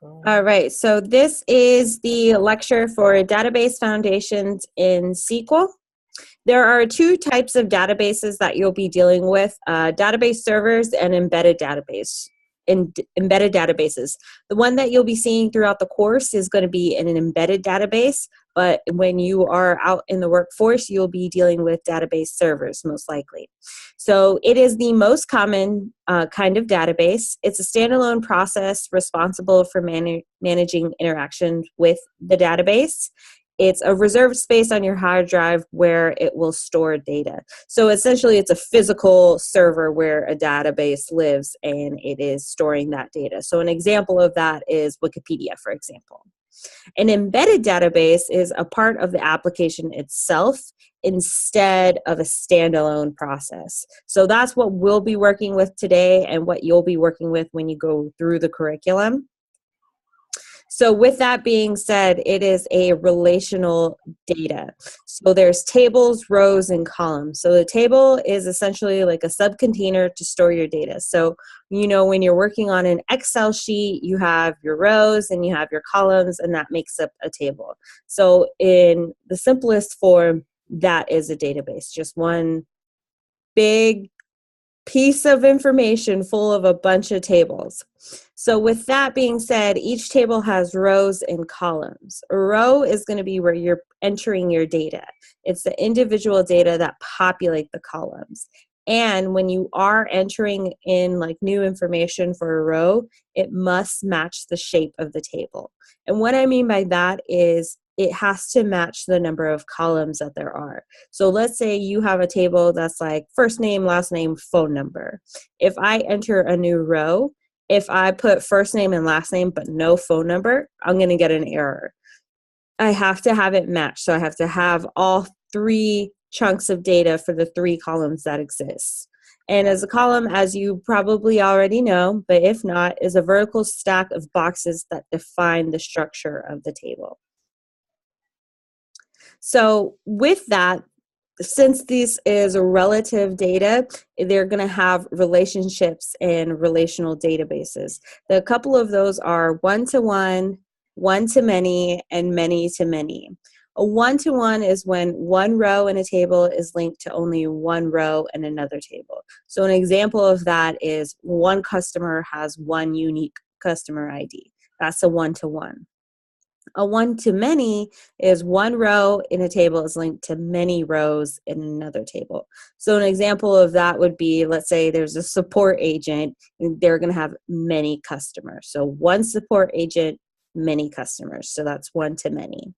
All right, so this is the lecture for Database Foundations in SQL. There are two types of databases that you'll be dealing with, database servers and embedded databases. The one that you'll be seeing throughout the course is going to be in an embedded database, but when you are out in the workforce, you'll be dealing with database servers most likely. So it is the most common kind of database. It's a standalone process responsible for managing interaction with the database. It's a reserved space on your hard drive where it will store data. So essentially, it's a physical server where a database lives and it is storing that data. So an example of that is Wikipedia, for example. An embedded database is a part of the application itself instead of a standalone process. So that's what we'll be working with today and what you'll be working with when you go through the curriculum. So with that being said, it is a relational data. So there's tables, rows, and columns. So the table is essentially like a subcontainer to store your data. So, you know, when you're working on an Excel sheet, you have your rows and you have your columns, and that makes up a table. So in the simplest form, that is a database, just one big piece of information full of a bunch of tables. So with that being said, each table has rows and columns. A row is going to be where you're entering your data. It's the individual data that populate the columns. And when you are entering in like new information for a row, it must match the shape of the table. And what I mean by that is it has to match the number of columns that there are. So let's say you have a table that's like first name, last name, phone number. If I enter a new row, if I put first name and last name but no phone number, I'm going to get an error. I have to have it matched. So I have to have all three chunks of data for the three columns that exist. And as a column, as you probably already know, but if not, is a vertical stack of boxes that define the structure of the table. So with that, since this is relative data, they're going to have relationships and relational databases. The couple of those are one-to-one, one-to-many, and many-to-many. A one-to-one is when one row in a table is linked to only one row in another table. So an example of that is one customer has one unique customer ID. That's a one-to-one. A one-to-many is one row in a table is linked to many rows in another table. So an example of that would be, let's say there's a support agent, and they're going to have many customers. So one support agent, many customers. So that's one-to-many.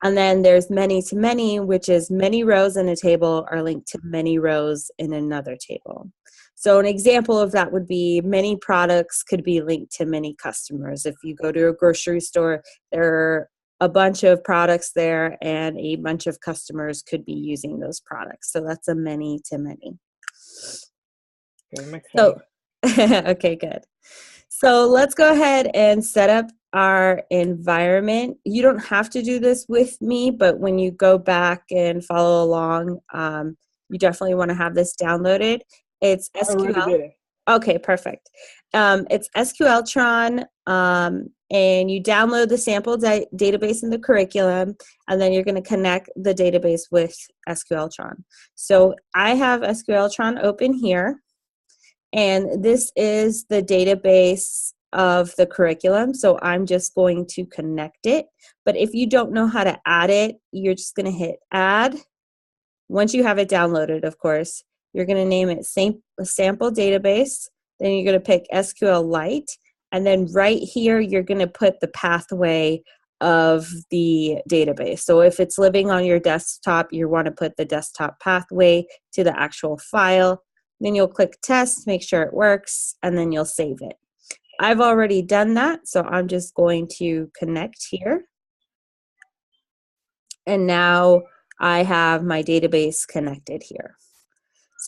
And then there's many-to-many, which is many rows in a table are linked to many rows in another table. So an example of that would be many products could be linked to many customers. If you go to a grocery store, there are a bunch of products there and a bunch of customers could be using those products. So that's a many-to-many. Okay, makes sense. Okay, good. So let's go ahead and set up our environment. You don't have to do this with me, but when you go back and follow along, you definitely want to have this downloaded. It's SQL. I already did it. Okay, perfect. It's SQLtron, and you download the sample database in the curriculum, and then you're going to connect the database with SQLtron. So I have SQLtron open here, and this is the database of the curriculum. So I'm just going to connect it. But if you don't know how to add it, you're just going to hit add. Once you have it downloaded, of course, you're going to name it sample database. Then you're going to pick SQLite. And then right here, you're going to put the pathway of the database. So if it's living on your desktop, you want to put the desktop pathway to the actual file. Then you'll click test, make sure it works, and then you'll save it. I've already done that, so I'm just going to connect here. And now I have my database connected here.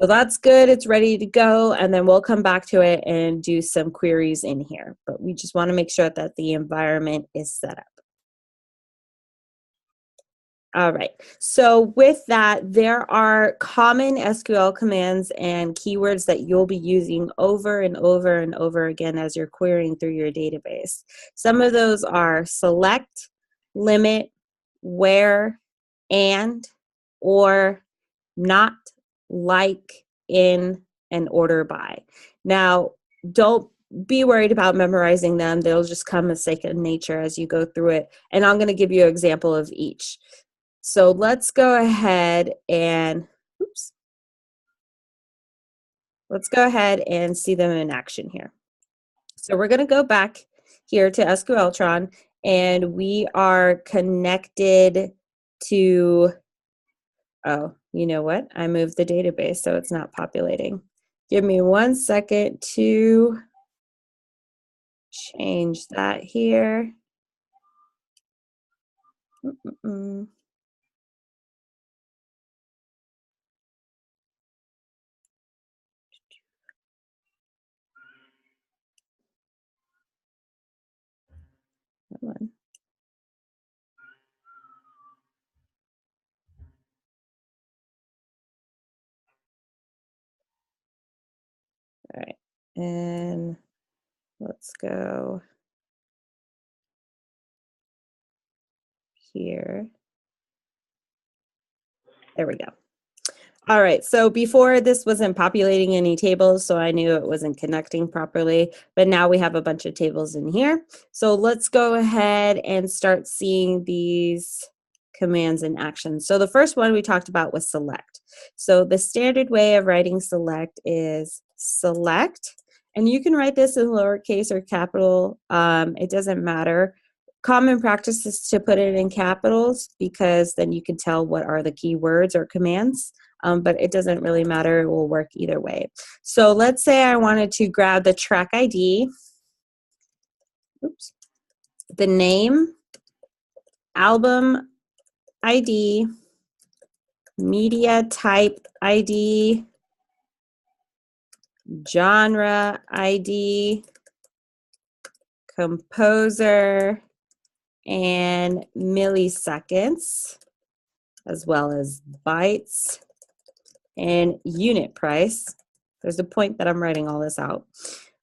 So that's good, it's ready to go, and then we'll come back to it and do some queries in here. But we just want to make sure that the environment is set up. All right. So with that, there are common SQL commands and keywords that you'll be using over and over and over again as you're querying through your database. Some of those are select, limit, where, and, or, not, like, in, and order by. Now, don't be worried about memorizing them. They'll just come as second nature as you go through it. And I'm going to give you an example of each. So let's go ahead and, oops, let's go ahead and see them in action here. So we're going to go back here to SQLtron, and we are connected to, oh, you know what? I moved the database, so it's not populating. Give me 1 second to change that here. Come on. All right, and let's go here. There we go. All right, so before this wasn't populating any tables, so I knew it wasn't connecting properly, but now we have a bunch of tables in here. So let's go ahead and start seeing these commands in action. So the first one we talked about was select. So the standard way of writing select is select, and you can write this in lowercase or capital, it doesn't matter. Common practice is to put it in capitals because then you can tell what are the keywords or commands. But it doesn't really matter. It will work either way. So let's say I wanted to grab the track ID, oops, the name, album ID, media type ID, genre ID, composer, and milliseconds, as well as bytes and unit price. There's a point that I'm writing all this out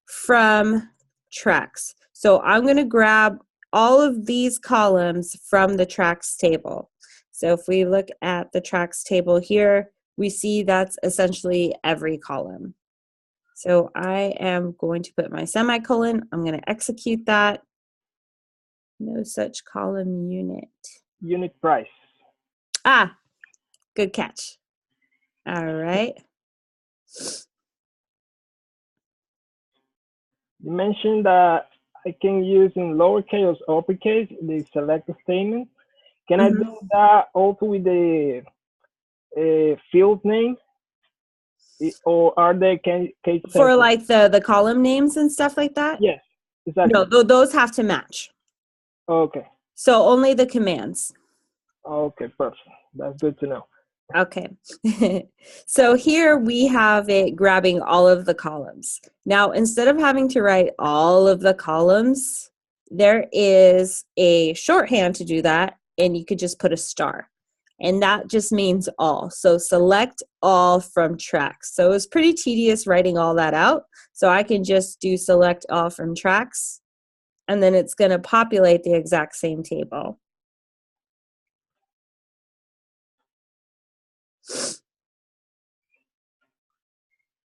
from tracks. So I'm going to grab all of these columns from the tracks table. So if we look at the tracks table here, we see that's essentially every column. So I am going to put my semicolon. I'm going to execute that. No such column unit. Unit price. Ah, good catch. All right. You mentioned that I can use in lowercase or uppercase the select statement. Can I do that also with the field name? Or are they case For sensitive? like the column names and stuff like that? Yes, exactly. No, those have to match. Okay. So only the commands. Okay, perfect. That's good to know. Okay. So here we have it grabbing all of the columns. Now, instead of having to write all of the columns, there is a shorthand to do that, and you could just put a star. And that just means all. So select all from tracks. So it's pretty tedious writing all that out. So I can just do select all from tracks, and then it's going to populate the exact same table.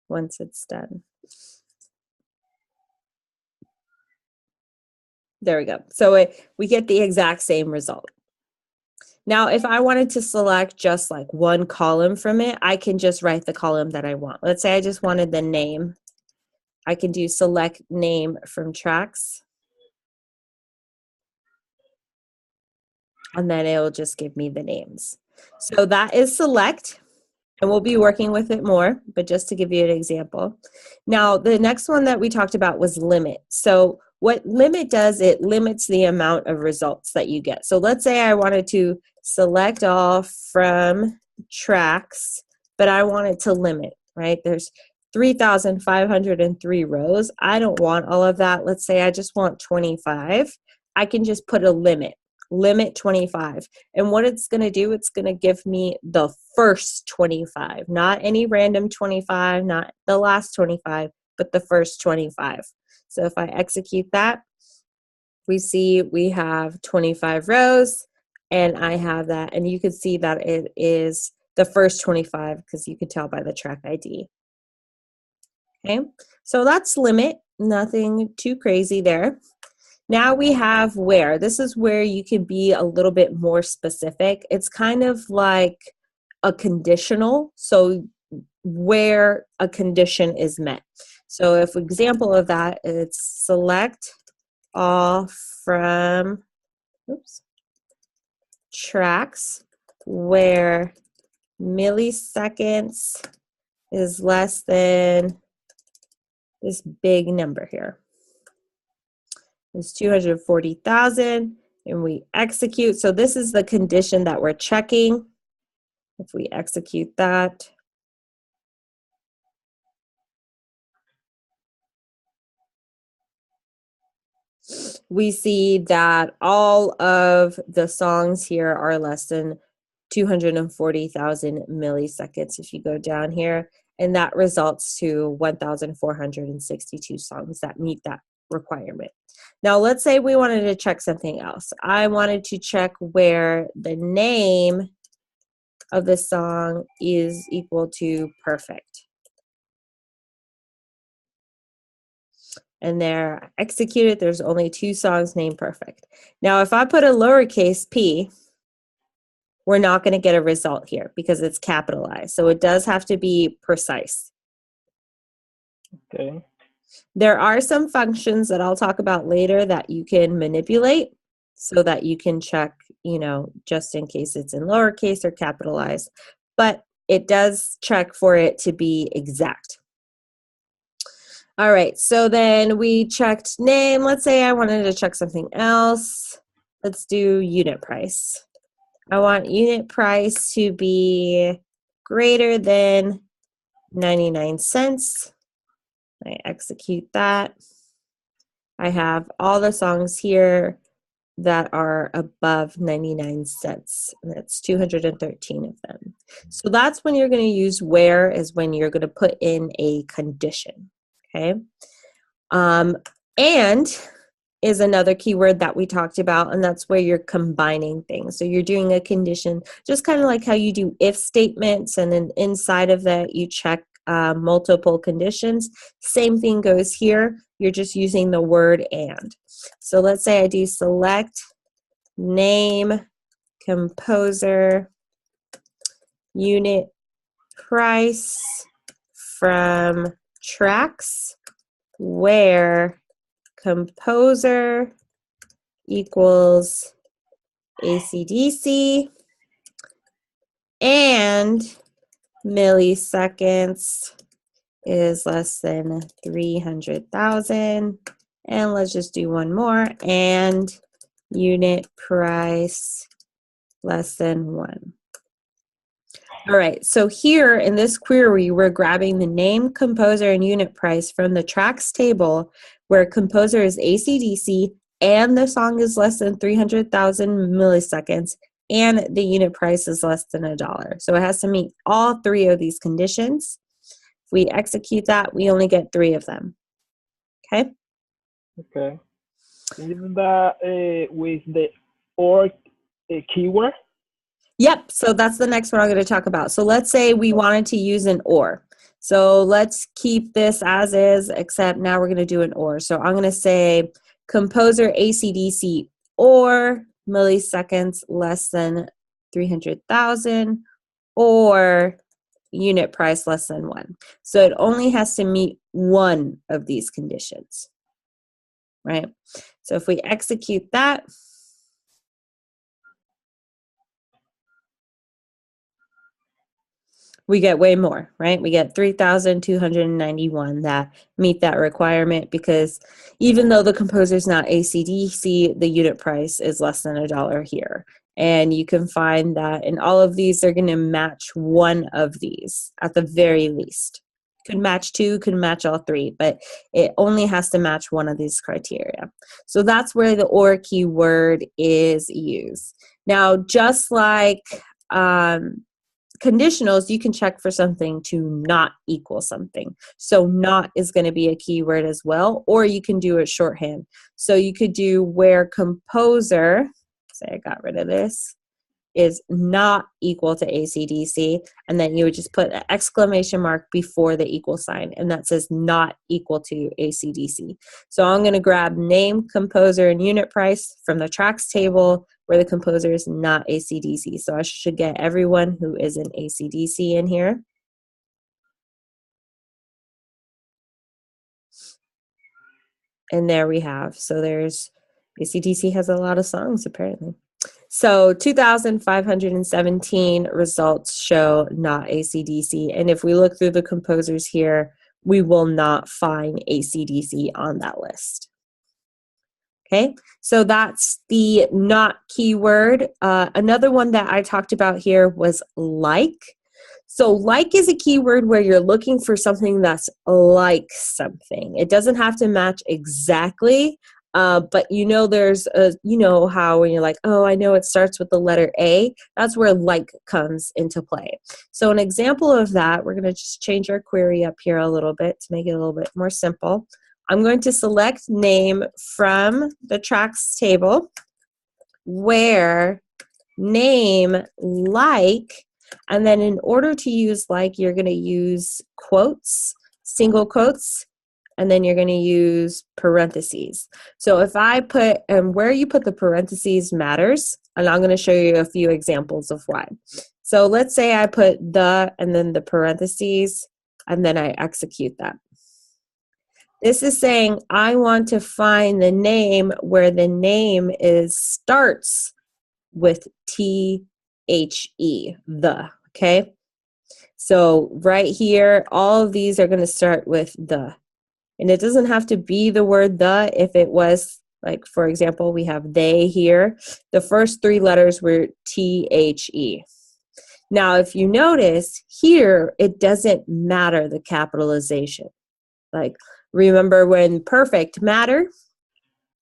Once it's done. There we go. So we get the exact same result. Now, if I wanted to select just like one column from it, I can just write the column that I want. Let's say I just wanted the name. I can do select name from tracks. And then it'll just give me the names. So that is select. And we'll be working with it more, but just to give you an example. Now, the next one that we talked about was limit. So what limit does, it limits the amount of results that you get. So let's say I wanted to select all from tracks, but I wanted to limit, right? There's 3,503 rows. I don't want all of that. Let's say I just want 25. I can just put a limit limit 25. And what it's going to do, it's going to give me the first 25, not any random 25, not the last 25, but the first 25. So if I execute that, we see we have 25 rows, and I have that, and you can see that it is the first 25 because you could tell by the track ID. Okay, so that's limit, nothing too crazy there. Now we have where. This is where you can be a little bit more specific. It's kind of like a conditional, so where a condition is met. So if example of that, it's select all from tracks where milliseconds is less than this big number here. It's 240,000, and we execute. So this is the condition that we're checking. If we execute that, we see that all of the songs here are less than 240,000 milliseconds if you go down here, and that results to 1,462 songs that meet that requirement. Now let's say we wanted to check something else. I wanted to check where the name of the song is equal to perfect. And there, executed, there's only 2 songs named perfect. Now if I put a lowercase p, we're not going to get a result here because it's capitalized. So it does have to be precise. Okay. There are some functions that I'll talk about later that you can manipulate so that you can check, you know, just in case it's in lowercase or capitalized. But it does check for it to be exact. All right, so then we checked name. Let's say I wanted to check something else. Let's do unit price. I want unit price to be greater than 99 cents. I execute that. I have all the songs here that are above 99 cents. And that's 213 of them. So that's when you're going to use where, is when you're going to put in a condition. Okay. And is another keyword that we talked about, and that's where you're combining things. So you're doing a condition, just kind of like how you do if statements, and then inside of that you check multiple conditions. Same thing goes here. You're just using the word and. So let's say I do select name, composer, unit price from tracks where composer equals AC/DC and milliseconds is less than 300,000. And let's just do one more, and unit price less than 1. All right, so here in this query, we're grabbing the name, composer, and unit price from the tracks table where composer is AC/DC and the song is less than 300,000 milliseconds and the unit price is less than $1. So it has to meet all 3 of these conditions. If we execute that, we only get 3 of them. Okay? Okay. Can you do that with the or keyword? Yep, so that's the next one I'm going to talk about. So let's say we wanted to use an or. So let's keep this as is, except now we're going to do an or. So I'm going to say composer AC/DC or milliseconds less than 300,000 or unit price less than 1. So it only has to meet one of these conditions, right? So if we execute that, we get way more, right? We get 3,291 that meet that requirement, because even though the composer is not AC/DC, the unit price is less than $1 here. And you can find that in all of these, they're going to match one of these at the very least. Could match two, could match all three, but it only has to match one of these criteria. So that's where the or keyword is used. Now, just like conditionals, you can check for something to not equal something. So not is going to be a keyword as well, or you can do it shorthand. So you could do where composer, say I got rid of this, is not equal to AC/DC, and then you would just put an exclamation mark before the equal sign, and that says not equal to AC/DC. So I'm going to grab name, composer, and unit price from the tracks table where the composer is not AC/DC. So I should get everyone who isn't AC/DC in here. And there we have. So there's AC/DC has a lot of songs apparently. So 2,517 results show not AC/DC. And if we look through the composers here, we will not find AC/DC on that list. Okay, so that's the not keyword. Another one that I talked about here was like. So like is a keyword where you're looking for something that's like something. It doesn't have to match exactly, but you know there's a, you know how when you're like, oh, I know it starts with the letter A, that's where like comes into play. So an example of that, we're going to just change our query up here a little bit to make it a little bit more simple. I'm going to select name from the tracks table where name like, and then in order to use like, you're going to use quotes, single quotes, and then you're going to use parentheses. So if I put, and where you put the parentheses matters, and I'm going to show you a few examples of why. So let's say I put the, and then the parentheses, and then I execute that. This is saying I want to find the name where the name is starts with THE, the, okay? So right here, all of these are going to start with the. And it doesn't have to be the word the. If it was, like, for example, we have they here. The first three letters were THE. Now, if you notice here, it doesn't matter the capitalization. Like, remember when perfect matter?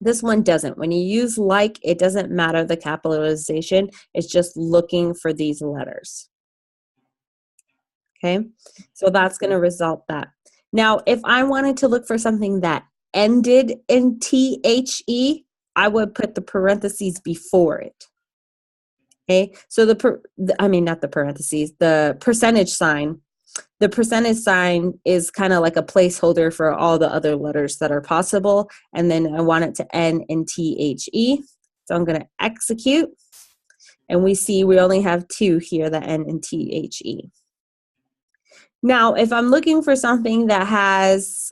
This one doesn't. When you use like, it doesn't matter the capitalization. It's just looking for these letters. Okay, so that's going to result that. Now, if I wanted to look for something that ended in THE, I would put the parentheses before it. Okay, so not the parentheses, the percentage sign. The percentage sign is kind of like a placeholder for all the other letters that are possible, and then I want it to end in THE. So I'm going to execute, and we see we only have two here that end in THE. Now, if I'm looking for something that has,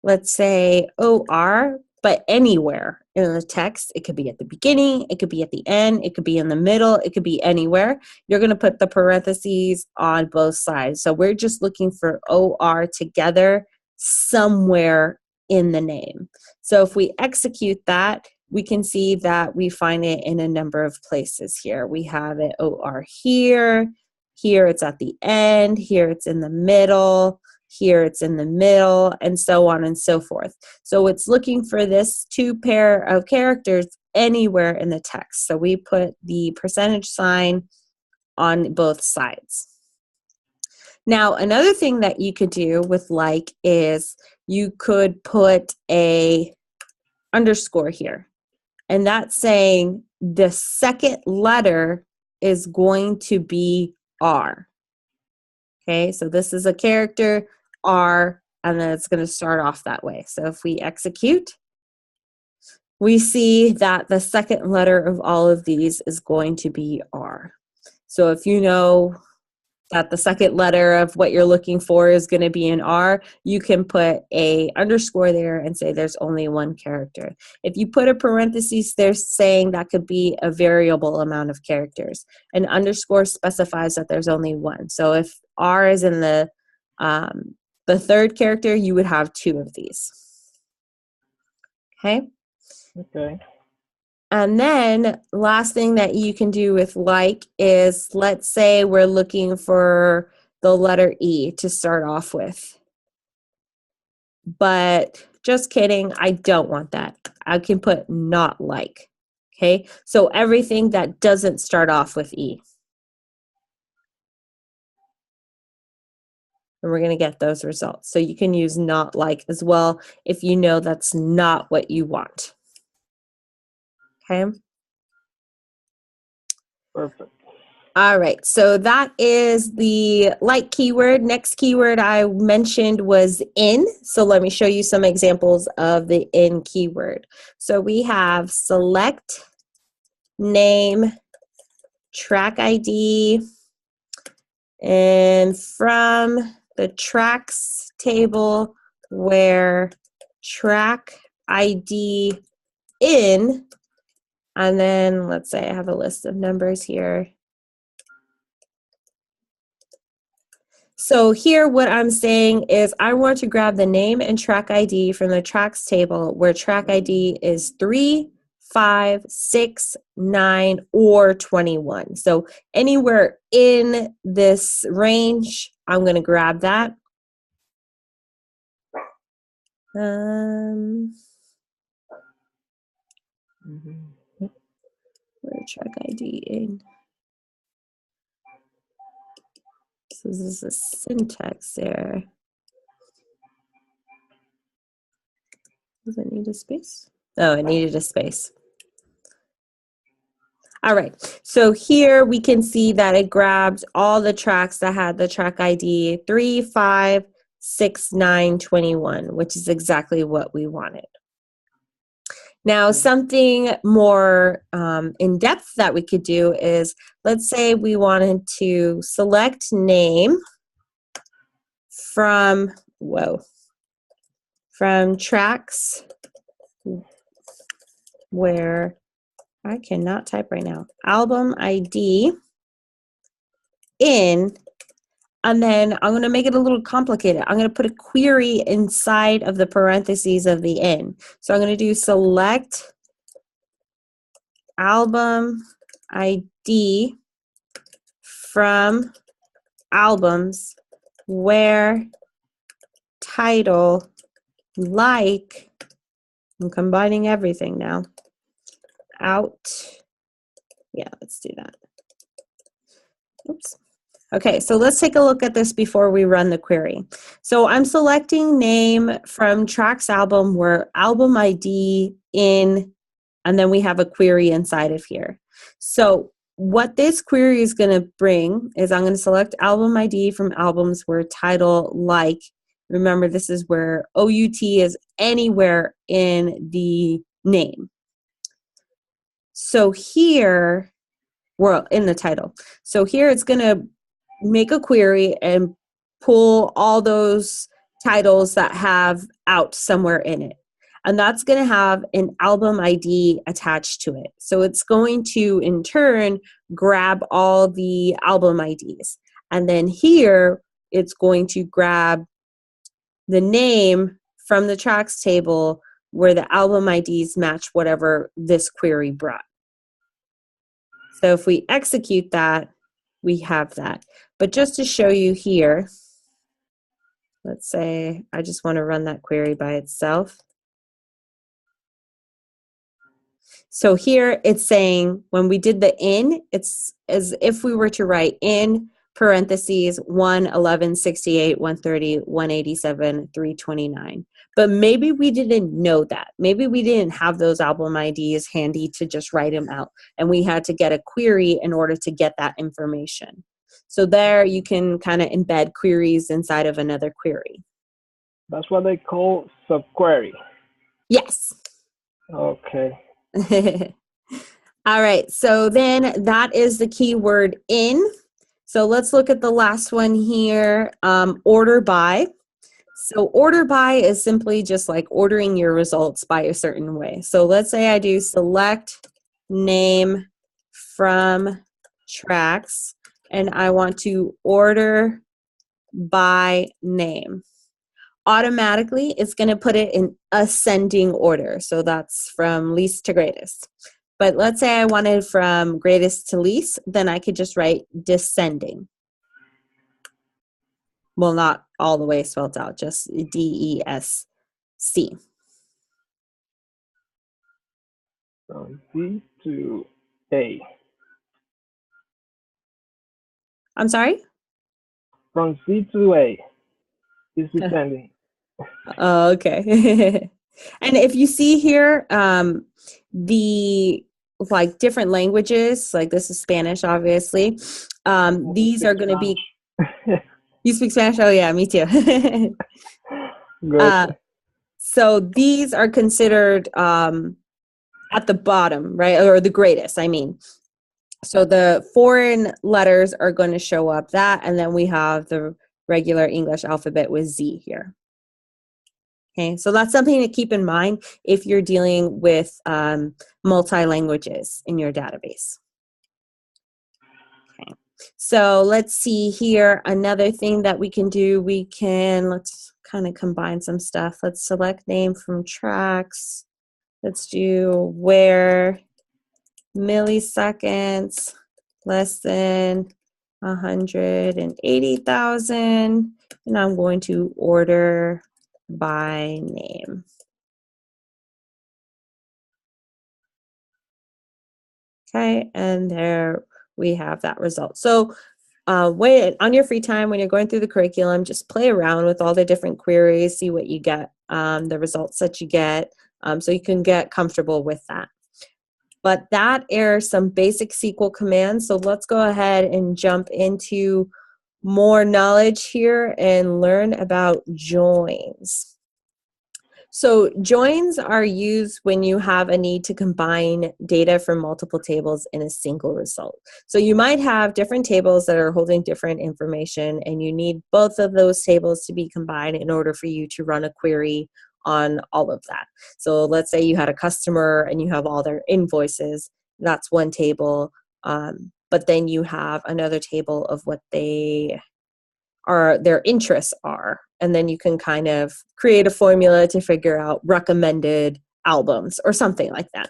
let's say, OR, but anywhere in the text, it could be at the beginning, it could be at the end, it could be in the middle, it could be anywhere, you're going to put the parentheses on both sides. So we're just looking for OR together somewhere in the name. So if we execute that, we can see that we find it in a number of places here. We have it OR here, here it's at the end, here it's in the middle, here it's in the middle, and so on and so forth. So it's looking for this two pair of characters anywhere in the text. So we put the percentage sign on both sides. Now, another thing that you could do with like is you could put a underscore here. And that's saying the second letter is going to be R. Okay, so this is a character, R, and then it's going to start off that way. So if we execute, we see that the second letter of all of these is going to be R. So if you know that the second letter of what you're looking for is going to be an R, you can put a underscore there and say there's only one character. If you put a parenthesis, they're saying that could be a variable amount of characters. An underscore specifies that there's only one. So if R is in the third character, you would have two of these. Okay? Okay. And then last thing that you can do with like is, let's say we're looking for the letter E to start off with. But just kidding, I don't want that. I can put not like. Okay, so everything that doesn't start off with E. And we're going to get those results. So you can use not like as well if you know that's not what you want. Okay. Perfect. All right, so that is the like keyword. Next keyword I mentioned was in. So let me show you some examples of the in keyword. So we have select, name, track ID, and from the tracks table where track ID in, and then let's say I have a list of numbers here. So here what I'm saying is I want to grab the name and track ID from the tracks table where track ID is 3, 5, 6, 9, or 21. So anywhere in this range, I'm going to grab that. Where track ID in? So this is a syntax error. Does it need a space? Oh, it needed a space. All right, so here we can see that it grabbed all the tracks that had the track ID 3, 5, 6, 9, 21, which is exactly what we wanted. Now, something more in depth that we could do is, let's say we wanted to select name from tracks where I cannot type right now. Album ID in, and then I'm going to make it a little complicated. I'm going to put a query inside of the parentheses of the in. So I'm going to do select album ID from albums where title like, I'm combining everything now, out. Yeah, let's do that. Oops. Okay, so let's take a look at this before we run the query. So I'm selecting name from tracks album where album ID in, and then we have a query inside of here. So what this query is going to bring is I'm going to select album ID from albums where title like. Remember, this is where OUT is anywhere in the name. So here, well, in the title. So here it's going to make a query and pull all those titles that have out somewhere in it. And that's going to have an album ID attached to it. So it's going to, in turn, grab all the album IDs. And then here, it's going to grab the name from the tracks table where the album IDs match whatever this query brought. So if we execute that, we have that. But just to show you here, let's say I just want to run that query by itself. So here it's saying when we did the in, it's as if we were to write in parentheses 1, 11, 68, 130, 187, 329. But maybe we didn't know that. Maybe we didn't have those album IDs handy to just write them out. And we had to get a query in order to get that information. So there you can kind of embed queries inside of another query. That's what they call subquery. Yes. Okay. All right, so then that is the keyword in. So let's look at the last one here, order by. So order by is simply just like ordering your results by a certain way. So let's say I do select name from tracks and I want to order by name. Automatically, it's going to put it in ascending order. So that's from least to greatest. But let's say I wanted from greatest to least, then I could just write descending. Well, not all the way spelled out, just DESC. From Z to A. I'm sorry? From Z to A is descending. Oh, okay. And if you see here, the like different languages, like this is Spanish, obviously. These are going to be, you speak Spanish? Oh yeah, me too. Good. So these are considered at the bottom, right? Or the greatest, I mean. So the foreign letters are going to show up that, and then we have the regular English alphabet with Z here. Okay, so that's something to keep in mind if you're dealing with multi-languages in your database. Okay, so let's see here. Another thing that we can do, let's kind of combine some stuff. Let's select name from tracks. Let's do where milliseconds less than 180,000, and I'm going to order by name. Okay, and there we have that result. So on your free time, when you're going through the curriculum, just play around with all the different queries, see what you get, the results that you get, so you can get comfortable with that. But that are some basic SQL commands. So let's go ahead and jump into more knowledge here and learn about joins. So joins are used when you have a need to combine data from multiple tables in a single result. So you might have different tables that are holding different information, and you need both of those tables to be combined in order for you to run a query on all of that. So let's say you had a customer and you have all their invoices. That's one table, but then you have another table of what their interests are, and then you can kind of create a formula to figure out recommended albums or something like that.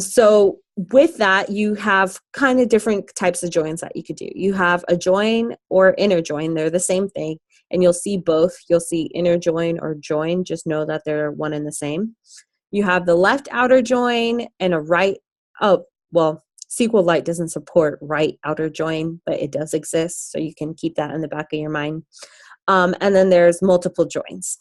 So with that, you have kind of different types of joins that you could do. You have a join or inner join. They're the same thing, and you'll see both. You'll see inner join or join. Just know that they're one and the same. You have the left outer join and a right, SQLite doesn't support right outer join, but it does exist, so you can keep that in the back of your mind. And then there's multiple joins.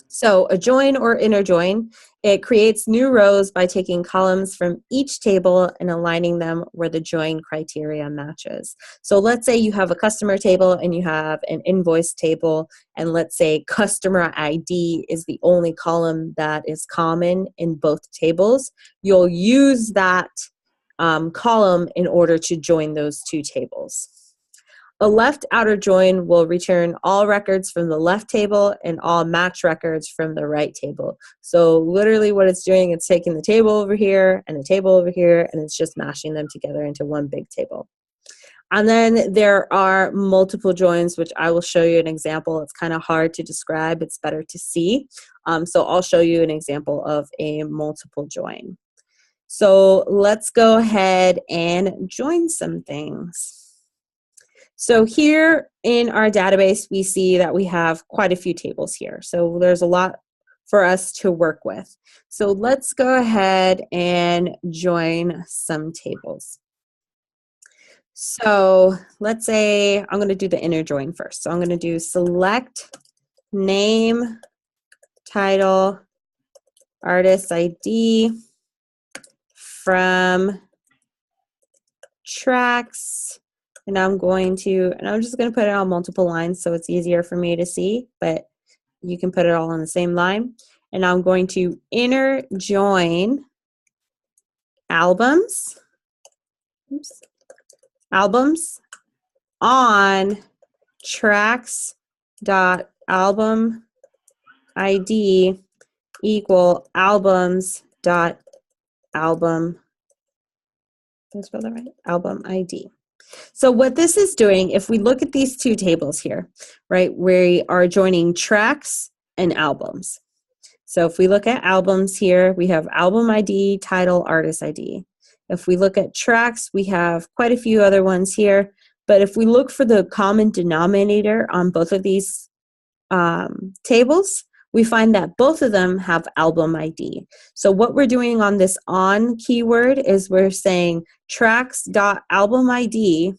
So a join or inner join, it creates new rows by taking columns from each table and aligning them where the join criteria matches. So let's say you have a customer table and you have an invoice table, and let's say customer ID is the only column that is common in both tables. You'll use that column in order to join those two tables. A left outer join will return all records from the left table and all match records from the right table. So literally what it's doing, it's taking the table over here and the table over here, and it's just mashing them together into one big table. And then there are multiple joins, which I will show you an example. It's kind of hard to describe. It's better to see. So I'll show you an example of a multiple join. So let's go ahead and join some things. So here in our database, we see that we have quite a few tables here. So there's a lot for us to work with. So let's go ahead and join some tables. So let's say I'm going to do the inner join first. So I'm going to do select name, title, artist ID from tracks. And I'm just going to put it on multiple lines so it's easier for me to see, but you can put it all on the same line. And I'm going to inner join albums on tracks dot album ID equal albums dot album. Did I spell that right? Album ID. So what this is doing, if we look at these two tables here, right, we are joining tracks and albums. So if we look at albums here, we have album ID, title, artist ID. If we look at tracks, we have quite a few other ones here, But if we look for the common denominator on both of these tables, we find that both of them have album ID. So what we're doing on this on keyword is we're saying tracks.album ID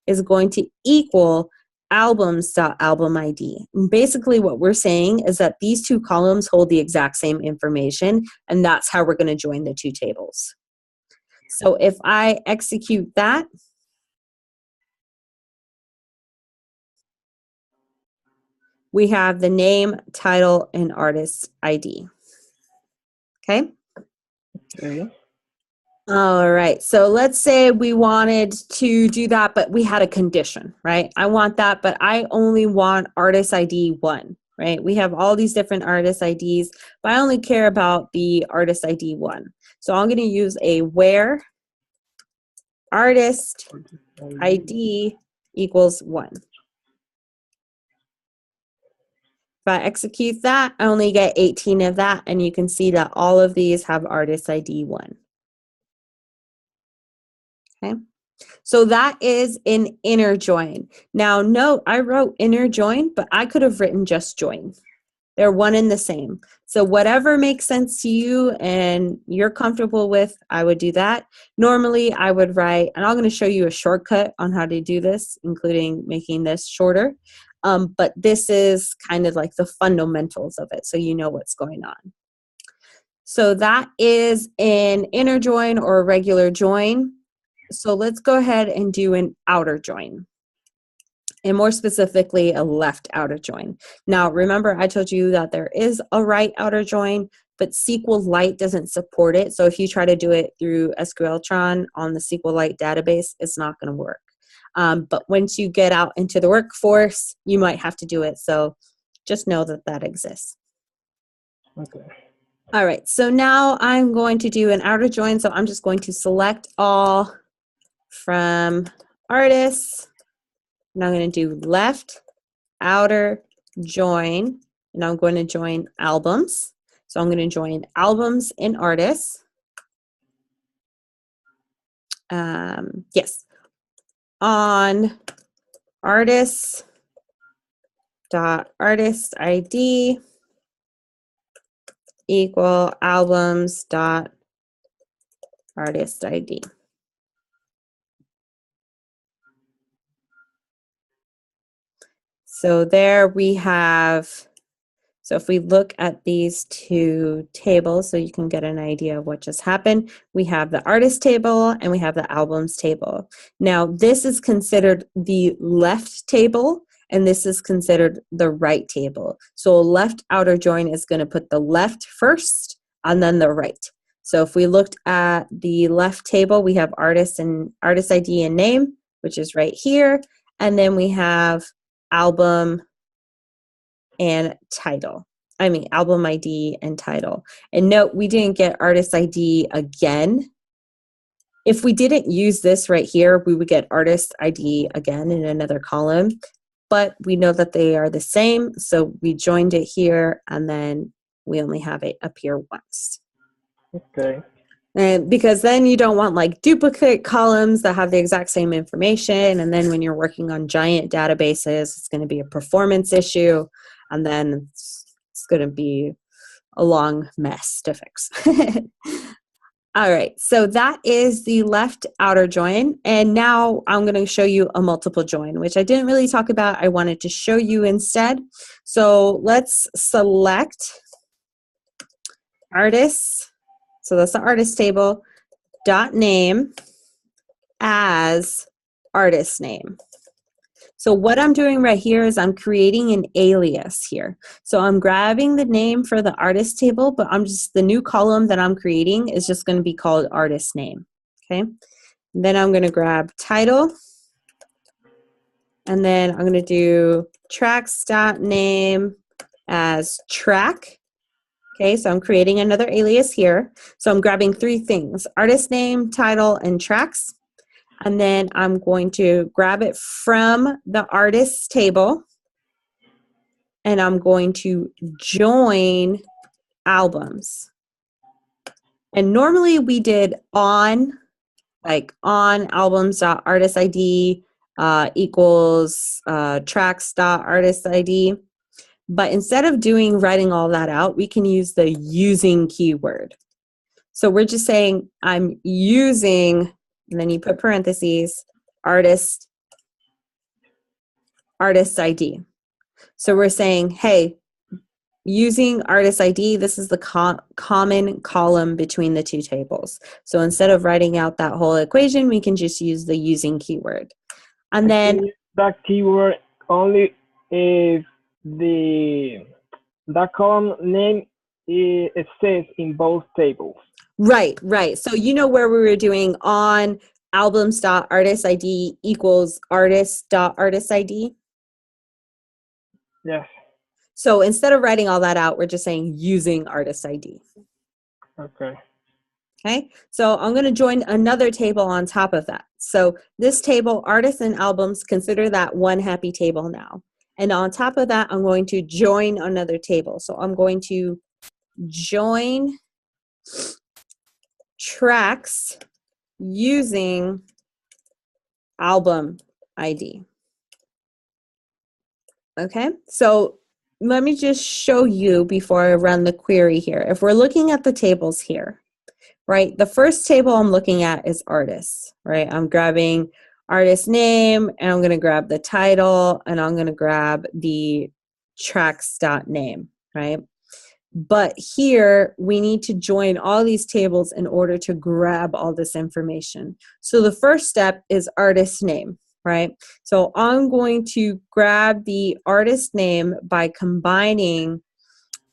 is going to equal albums.album ID. And basically what we're saying is that these two columns hold the exact same information, and that's how we're going to join the two tables. So if I execute that, we have the name, title, and artist ID. Okay? Okay. All right, so let's say we wanted to do that, but we had a condition, right? I want that, but I only want artist ID 1, right? We have all these different artist IDs, but I only care about the artist ID 1. So I'm going to use a where artist ID equals 1. If I execute that, I only get 18 of that, and you can see that all of these have artist ID 1. Okay, so that is an inner join. Now note, I wrote inner join, but I could have written just join. They're one and the same. So whatever makes sense to you and you're comfortable with, I would do that. Normally I would write, and I'm going to show you a shortcut on how to do this, including making this shorter. But this is kind of like the fundamentals of it, so you know what's going on. So that is an inner join or a regular join. So let's go ahead and do an outer join, and more specifically, a left outer join. Now, remember I told you that there is a right outer join, but SQLite doesn't support it. So if you try to do it through SQLtron on the SQLite database, it's not going to work. But once you get out into the workforce, you might have to do it. So just know that that exists. Okay. All right, so now I'm going to do an outer join. So I'm just going to select all from artists, and I'm going to do left outer join, and I'm going to join albums. So I'm going to join albums and artists. Yes, on artists dot artist ID equal albums dot artist ID. So there we have, so if we look at these two tables so you can get an idea of what just happened, we have the artist table and we have the albums table. Now this is considered the left table and this is considered the right table. So a left outer join is going to put the left first and then the right. So if we looked at the left table, we have artist and artist ID and name, which is right here. And then we have album and title. I mean, album ID and title. And note, we didn't get artist ID again. If we didn't use this right here, we would get artist ID again in another column. But we know that they are the same, so we joined it here, and then we only have it appear once. Okay. And because then you don't want like duplicate columns that have the exact same information, and then when you're working on giant databases, it's going to be a performance issue, and then it's going to be a long mess to fix. All right, so that is the left outer join, and now I'm going to show you a multiple join, which I didn't really talk about. I wanted to show you instead. So let's select artists. So that's the artist table, dot name as artist name. So what I'm doing right here is I'm creating an alias here. So I'm grabbing the name for the artist table, but the new column that I'm creating is just going to be called artist name. Okay. And then I'm going to grab title, and then I'm going to do tracks.name as track. Okay, so I'm creating another alias here. So I'm grabbing three things: artist name, title, and tracks. And then I'm going to grab it from the artist table, and I'm going to join albums. And normally we did on albums.artist ID equals tracks.artist ID. But instead of writing all that out, we can use the using keyword. So we're just saying I'm using, and then you put parentheses, artist ID. So we're saying, hey, using artist ID, this is the common column between the two tables. So instead of writing out that whole equation, we can just use the using keyword. And then that keyword only if that column name it says in both tables. Right. So you know where we were doing on albums.artist ID equals artist.artist ID? Yes. So instead of writing all that out, we're just saying using artist ID. Okay. Okay, so I'm going to join another table on top of that. So this table, artists and albums, consider that one happy table now. And on top of that, I'm going to join another table. So I'm going to join tracks using album ID. Okay, so let me just show you before I run the query here. If we're looking at the tables here, right, the first table I'm looking at is artists, right? I'm grabbing artist name, and I'm going to grab the title, and I'm going to grab the tracks.name, right? But here, we need to join all these tables in order to grab all this information. So the first step is artist name, right? So I'm going to grab the artist name by combining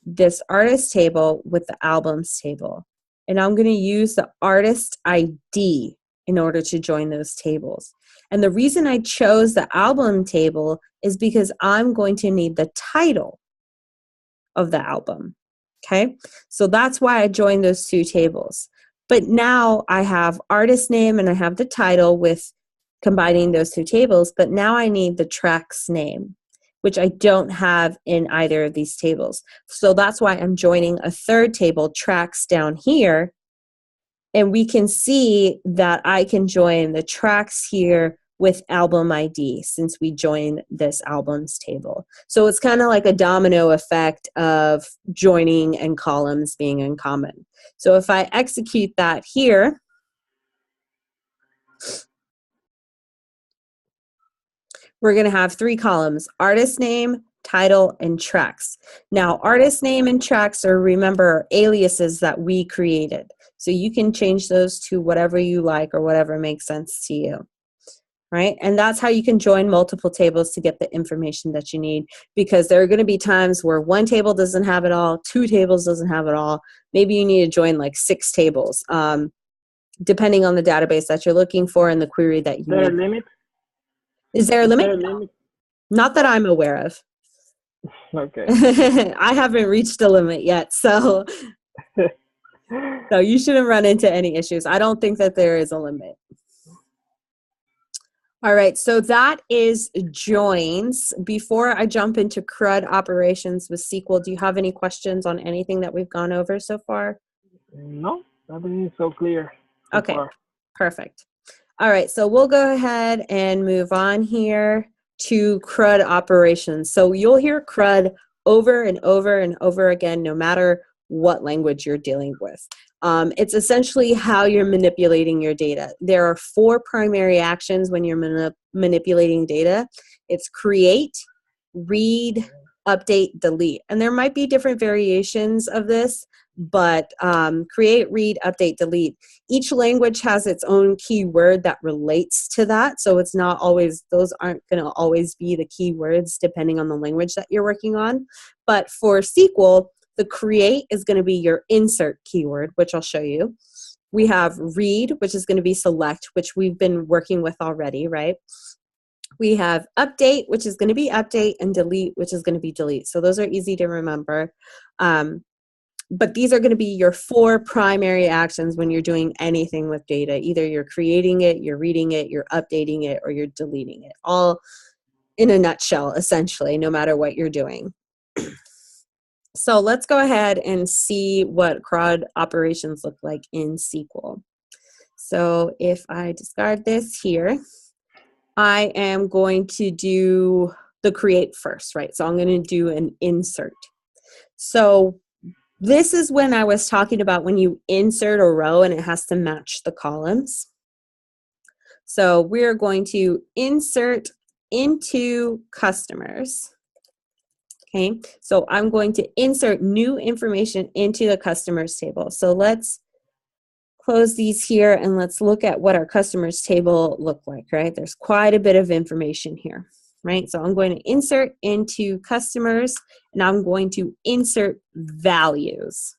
this artist table with the albums table. And I'm going to use the artist ID in order to join those tables. And the reason I chose the album table is because I'm going to need the title of the album. Okay, so that's why I joined those two tables. But now I have artist name and I have the title with combining those two tables, but now I need the track's name, which I don't have in either of these tables. So that's why I'm joining a third table, tracks, down here. And we can see that I can join the tracks here with album ID since we joined this albums table. So it's kind of like a domino effect of joining and columns being in common. So if I execute that here, we're going to have three columns: artist name, title, and tracks. Now, artist name and tracks are, remember, aliases that we created. So you can change those to whatever you like or whatever makes sense to you, right? And that's how you can join multiple tables to get the information that you need, because there are going to be times where one table doesn't have it all, two tables doesn't have it all. Maybe you need to join like 6 tables, depending on the database that you're looking for and the query that you need. Limit? Is there a limit? Not that I'm aware of. Okay. I haven't reached a limit yet, so you shouldn't run into any issues. I don't think that there is a limit. All right, so that is joins. Before I jump into CRUD operations with SQL, do you have any questions on anything that we've gone over so far? No, everything is so clear. Okay, perfect. All right, so we'll go ahead and move on here to CRUD operations. So you'll hear CRUD over and over and over again, no matter what language you're dealing with. It's essentially how you're manipulating your data. There are 4 primary actions when you're manipulating data. It's create, read, update, delete. And there might be different variations of this, but create, read, update, delete. Each language has its own keyword that relates to that. So it's not always, those aren't going to always be the keywords depending on the language that you're working on. But for SQL, the create is going to be your insert keyword, which I'll show you. We have read, which is going to be select, which we've been working with already, right? We have update, which is going to be update, and delete, which is going to be delete. So those are easy to remember. But these are going to be your 4 primary actions when you're doing anything with data. Either you're creating it, you're reading it, you're updating it, or you're deleting it. All in a nutshell, essentially, no matter what you're doing. So let's go ahead and see what CRUD operations look like in SQL. So if I discard this here, I am going to do the create first, right? So I'm going to do an insert. So this is when I was talking about when you insert a row and it has to match the columns. So we're going to insert into customers. Okay, so I'm going to insert new information into the customers table. So let's close these here and let's look at what our customers table look like, right? There's quite a bit of information here, right? So I'm going to insert into customers and I'm going to insert values.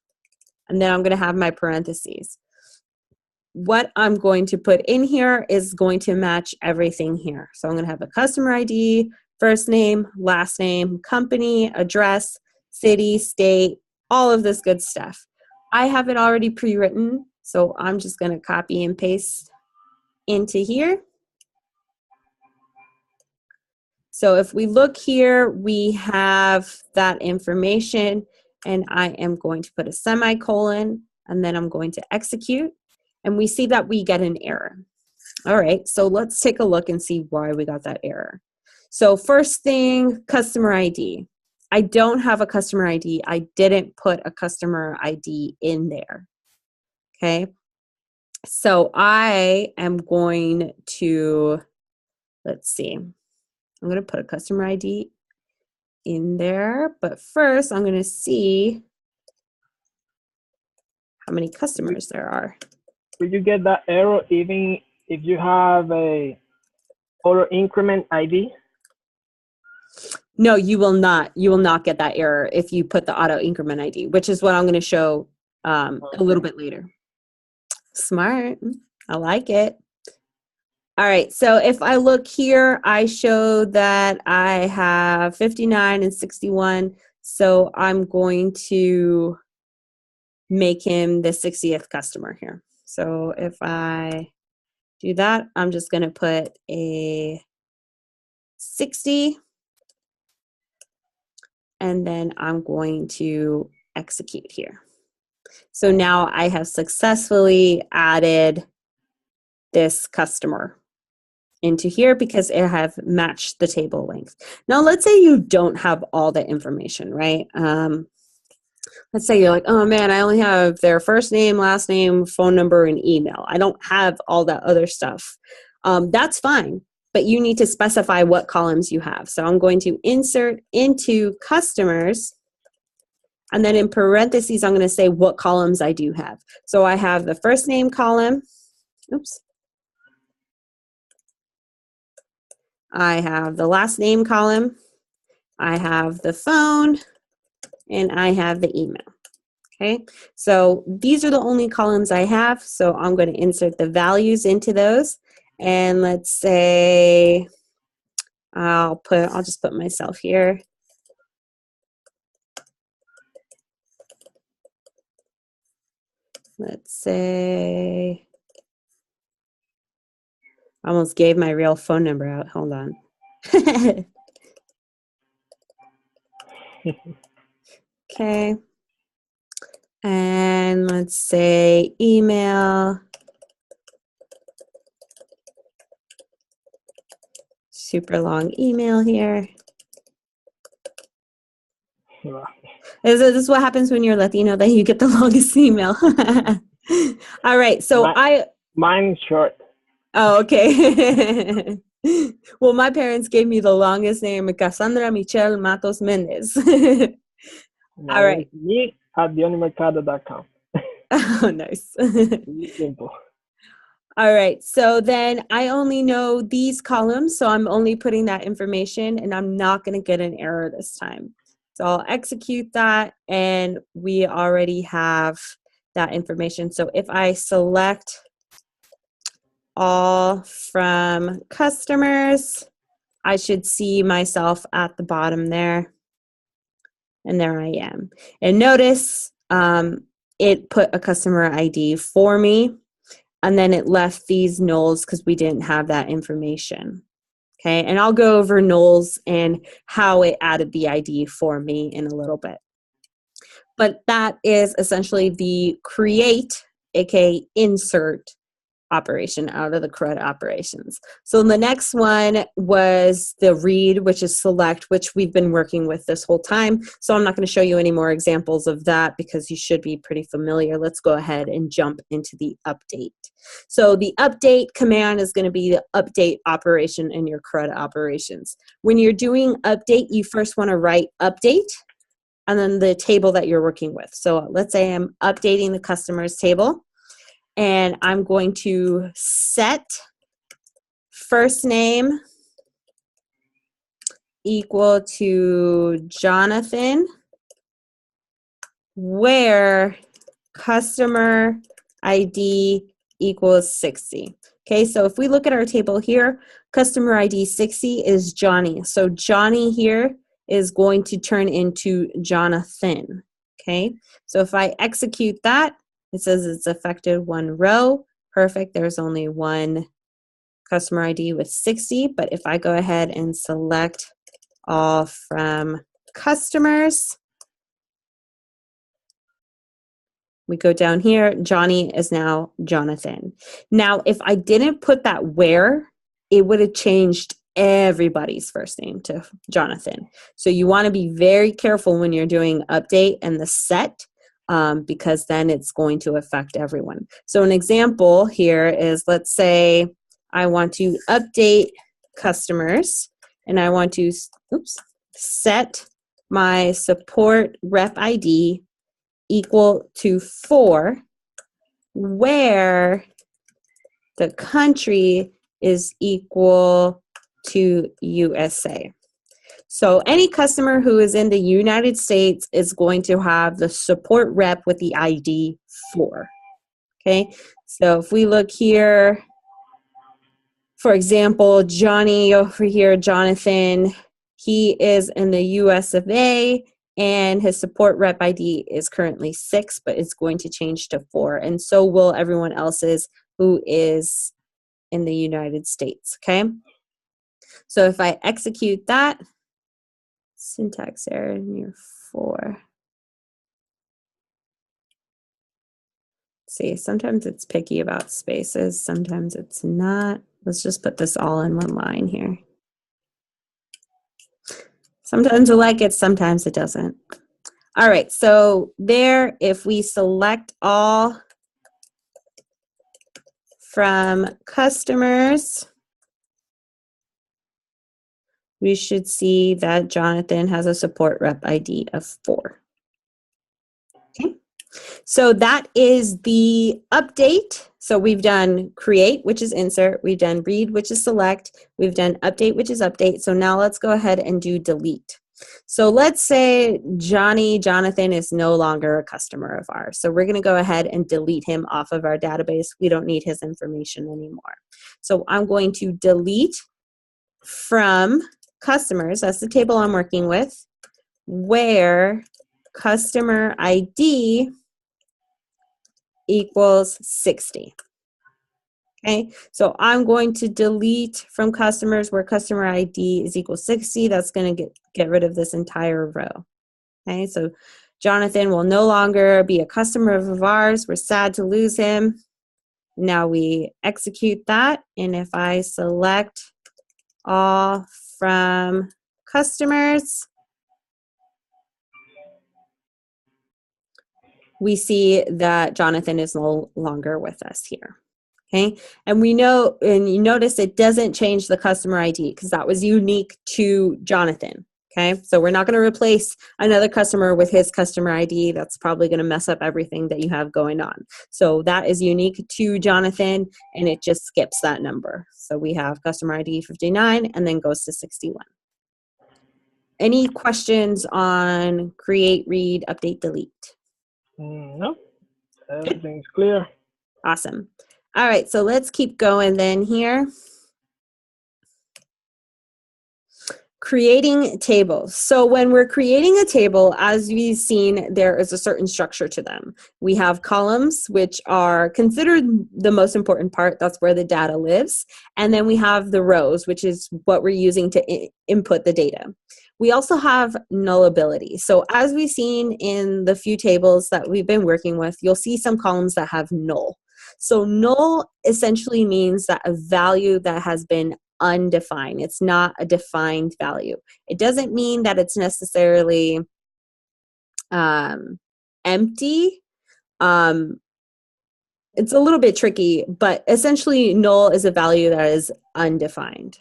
And then I'm going to have my parentheses. What I'm going to put in here is going to match everything here. So I'm going to have a customer ID, first name, last name, company, address, city, state, all of this good stuff. I have it already pre-written, so I'm just going to copy and paste into here. So if we look here, we have that information, and I am going to put a semicolon, and then I'm going to execute, and we see that we get an error. All right, so let's take a look and see why we got that error. So first thing, customer ID. I don't have a customer ID. I didn't put a customer ID in there. Okay, so I am going to, let's see, I'm going to put a customer ID in there, but first I'm going to see how many customers there are. Will you get that error even if you have a auto increment ID? No, you will not. You will not get that error if you put the auto increment ID, which is what I'm going to show a little bit later. Smart. I like it. All right, so if I look here, I show that I have 59 and 61, so I'm going to make him the 60th customer here. So if I do that, I'm just going to put a 60, and then I'm going to execute here. So now I have successfully added this customer into here because it have matched the table length. Now let's say you don't have all the information, right? Let's say you're like, oh man, I only have their first name, last name, phone number, and email. I don't have all that other stuff. That's fine, but you need to specify what columns you have. So I'm going to insert into customers, and then in parentheses, I'm going to say what columns I do have. So I have the first name column. Oops. I have the last name column. I have the phone, and I have the email. Okay, so these are the only columns I have. So I'm going to insert the values into those. And let's say I'll just put myself here. Let's say, I almost gave my real phone number out. Hold on. Okay. And let's say email. Super long email here. This is what happens when you're Latino, that you get the longest email. All right, so Mine's short. Oh, okay. Well, my parents gave me the longest name, Cassandra Michelle Matos Mendez. All right. Me at theonimercado.com. Oh, nice. Simple. All right, so then I only know these columns, so I'm only putting that information, and I'm not going to get an error this time. So I'll execute that, and we already have that information. So if I select all from customers, I should see myself at the bottom there, and there I am. And notice it put a customer ID for me, and then it left these nulls because we didn't have that information. Okay, and I'll go over nulls and how it added the ID for me in a little bit. But that is essentially the create, aka insert, operation out of the CRUD operations. So the next one was the read, which is select, which we've been working with this whole time. So I'm not going to show you any more examples of that because you should be pretty familiar. Let's go ahead and jump into the update. So the update command is going to be the update operation in your CRUD operations. When you're doing update, you first want to write update and then the table that you're working with. So let's say I'm updating the customers table. And I'm going to set first name equal to Jonathan, where customer ID equals 60. Okay, so if we look at our table here, customer ID 60 is Johnny. So Johnny here is going to turn into Jonathan. Okay, so if I execute that, it says it's affected one row. Perfect. There's only one customer ID with 60. But if I go ahead and select all from customers, we go down here. Johnny is now Jonathan. Now, if I didn't put that where, it would have changed everybody's first name to Jonathan. So you want to be very careful when you're doing update and the set. Because then it's going to affect everyone. So an example here is, let's say I want to update customers and I want to set my support rep ID equal to 4, where the country is equal to USA. So any customer who is in the United States is going to have the support rep with the ID 4. Okay, so if we look here, for example, Johnny over here, Jonathan, he is in the US of A, and his support rep ID is currently 6, but it's going to change to 4, and so will everyone else's who is in the United States. Okay, so if I execute that, syntax error near 4. See, sometimes it's picky about spaces, sometimes it's not. Let's just put this all in one line here. Sometimes it like it, sometimes it doesn't. All right, so there, if we select all from customers, we should see that Jonathan has a support rep ID of 4. Okay, so that is the update. So we've done create, which is insert. We've done read, which is select. We've done update, which is update. So now let's go ahead and do delete. So let's say Jonathan is no longer a customer of ours. So we're going to go ahead and delete him off of our database. We don't need his information anymore. So I'm going to delete from customers. That's the table I'm working with, where customer ID equals 60. Okay, so I'm going to delete from customers where customer ID is equal 60. That's going to get rid of this entire row. Okay, so Jonathan will no longer be a customer of ours. We're sad to lose him. Now we execute that, and if I select all from customers, we see that Jonathan is no longer with us here. Okay, and we know, and you notice it doesn't change the customer ID because that was unique to Jonathan. Okay, so we're not going to replace another customer with his customer ID. That's probably going to mess up everything that you have going on. So that is unique to Jonathan, and it just skips that number. So we have customer ID 59 and then goes to 61. Any questions on create, read, update, delete? No, everything's clear. Awesome. All right, so let's keep going then here. Creating tables. So when we're creating a table, as we've seen, there is a certain structure to them. We have columns, which are considered the most important part. That's where the data lives. And then we have the rows, which is what we're using to input the data. We also have nullability. So as we've seen in the few tables that we've been working with, you'll see some columns that have null. So null essentially means that a value that has been undefined. It's not a defined value. It doesn't mean that it's necessarily empty. It's a little bit tricky, but essentially null is a value that is undefined.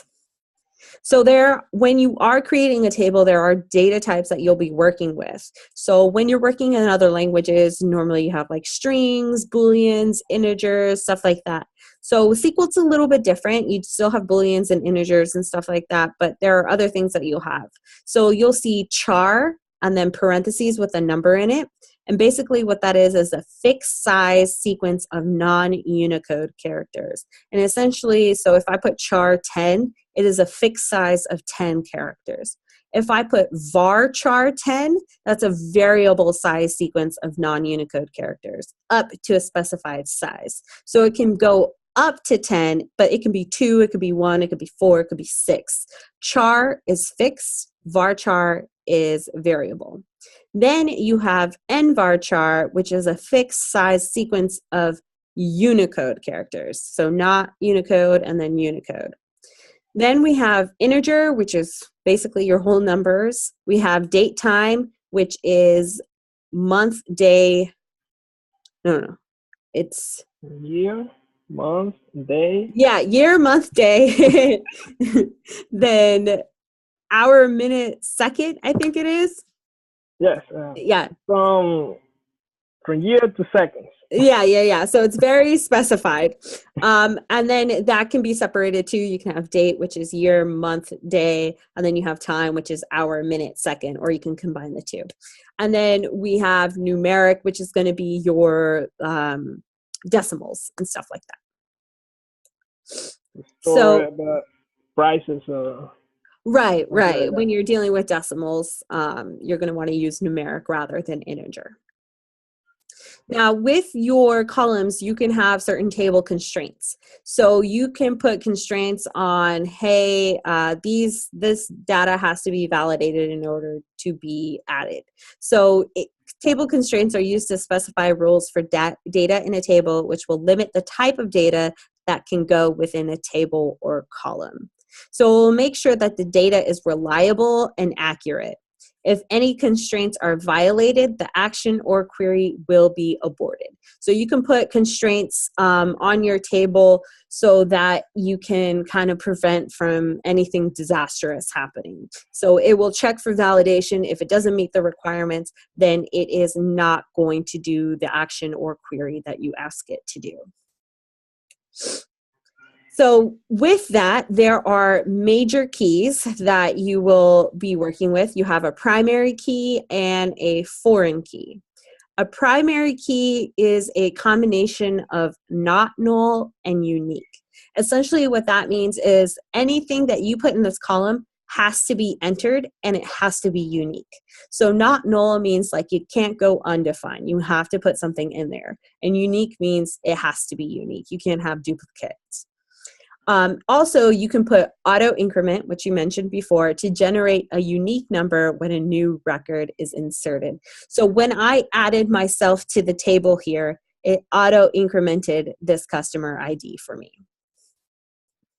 So when you are creating a table, there are data types that you'll be working with. So when you're working in other languages, normally you have like strings, booleans, integers, stuff like that. So SQL's a little bit different. You'd still have booleans and integers and stuff like that, but there are other things that you'll have. So you'll see char and then parentheses with a number in it. And basically what that is a fixed size sequence of non-Unicode characters. And essentially, so if I put char 10, it is a fixed size of 10 characters. If I put var char 10, that's a variable size sequence of non-Unicode characters up to a specified size. So it can go up to 10, but it can be 2, it could be 1, it could be 4, it could be 6. Char is fixed, varchar is variable. Then you have nvarchar, which is a fixed size sequence of Unicode characters. So not Unicode and then Unicode. Then we have integer, which is basically your whole numbers. We have date time, which is month, day. No. It's year, month, day. Yeah, year, month, day. Then hour, minute, second, I think it is. Yes. Yeah. From year to seconds. Yeah. So it's very specified. And then that can be separated too. You can have date, which is year, month, day, and then you have time, which is hour, minute, second, or you can combine the two. And then we have numeric, which is going to be your decimals and stuff like that. So the prices. Right. When you're dealing with decimals, you're going to want to use numeric rather than integer. Now, with your columns, you can have certain table constraints. So you can put constraints on, hey, this data has to be validated in order to be added. So table constraints are used to specify rules for data in a table, which will limit the type of data that can go within a table or column. So we'll make sure that the data is reliable and accurate. If any constraints are violated, the action or query will be aborted. So you can put constraints on your table so that you can kind of prevent from anything disastrous happening. So it will check for validation. If it doesn't meet the requirements, then it is not going to do the action or query that you ask it to do. So with that, there are major keys that you will be working with. You have a primary key and a foreign key. A primary key is a combination of not null and unique. Essentially what that means is anything that you put in this column has to be entered and it has to be unique. So not null means like you can't go undefined. You have to put something in there. And unique means it has to be unique. You can't have duplicates. Also, you can put auto increment, which you mentioned before, to generate a unique number when a new record is inserted. So when I added myself to the table here, it auto incremented this customer ID for me.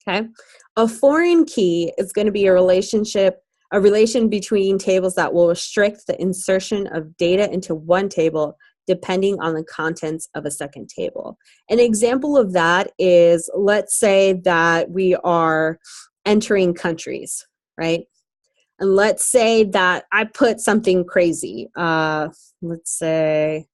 Okay. A foreign key is going to be a relation between tables that will restrict the insertion of data into one table depending on the contents of a second table. An example of that is, let's say that we are entering countries, right? And let's say that I put something crazy. Let's say,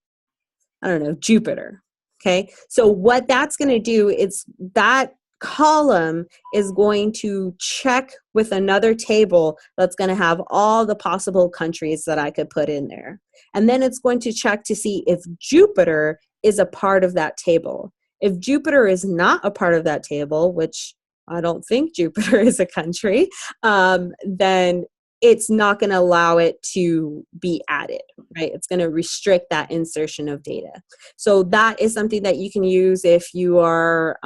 I don't know, Jupiter, okay? So what that's gonna do is that column is going to check with another table that's going to have all the possible countries that I could put in there. And then it's going to check to see if Jupiter is a part of that table. If Jupiter is not a part of that table, which I don't think Jupiter is a country, then it's not going to allow it to be added, right? It's going to restrict that insertion of data. So that is something that you can use if you are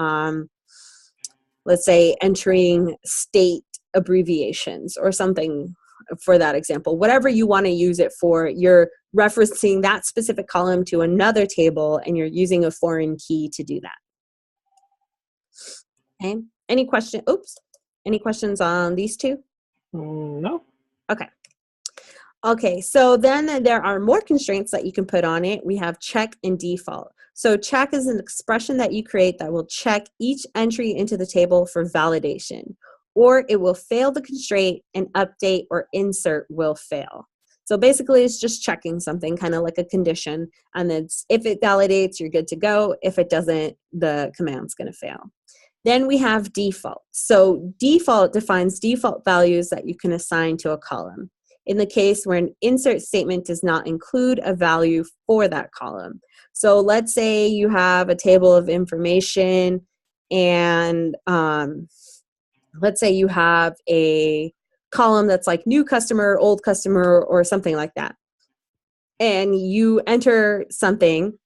let's say entering state abbreviations or something for that example. Whatever you want to use it for, you're referencing that specific column to another table and you're using a foreign key to do that. Okay. Any question? Oops. Any questions on these two? No. Okay. Okay, so then there are more constraints that you can put on it. We have check and default. So check is an expression that you create that will check each entry into the table for validation, or it will fail the constraint and update or insert will fail. So basically it's just checking something, kind of like a condition, and then if it validates, you're good to go. If it doesn't, the command's going to fail. Then we have default. So default defines default values that you can assign to a column in the case where an insert statement does not include a value for that column. So let's say you have a table of information and let's say you have a column that's like new customer, old customer, or something like that. And you enter something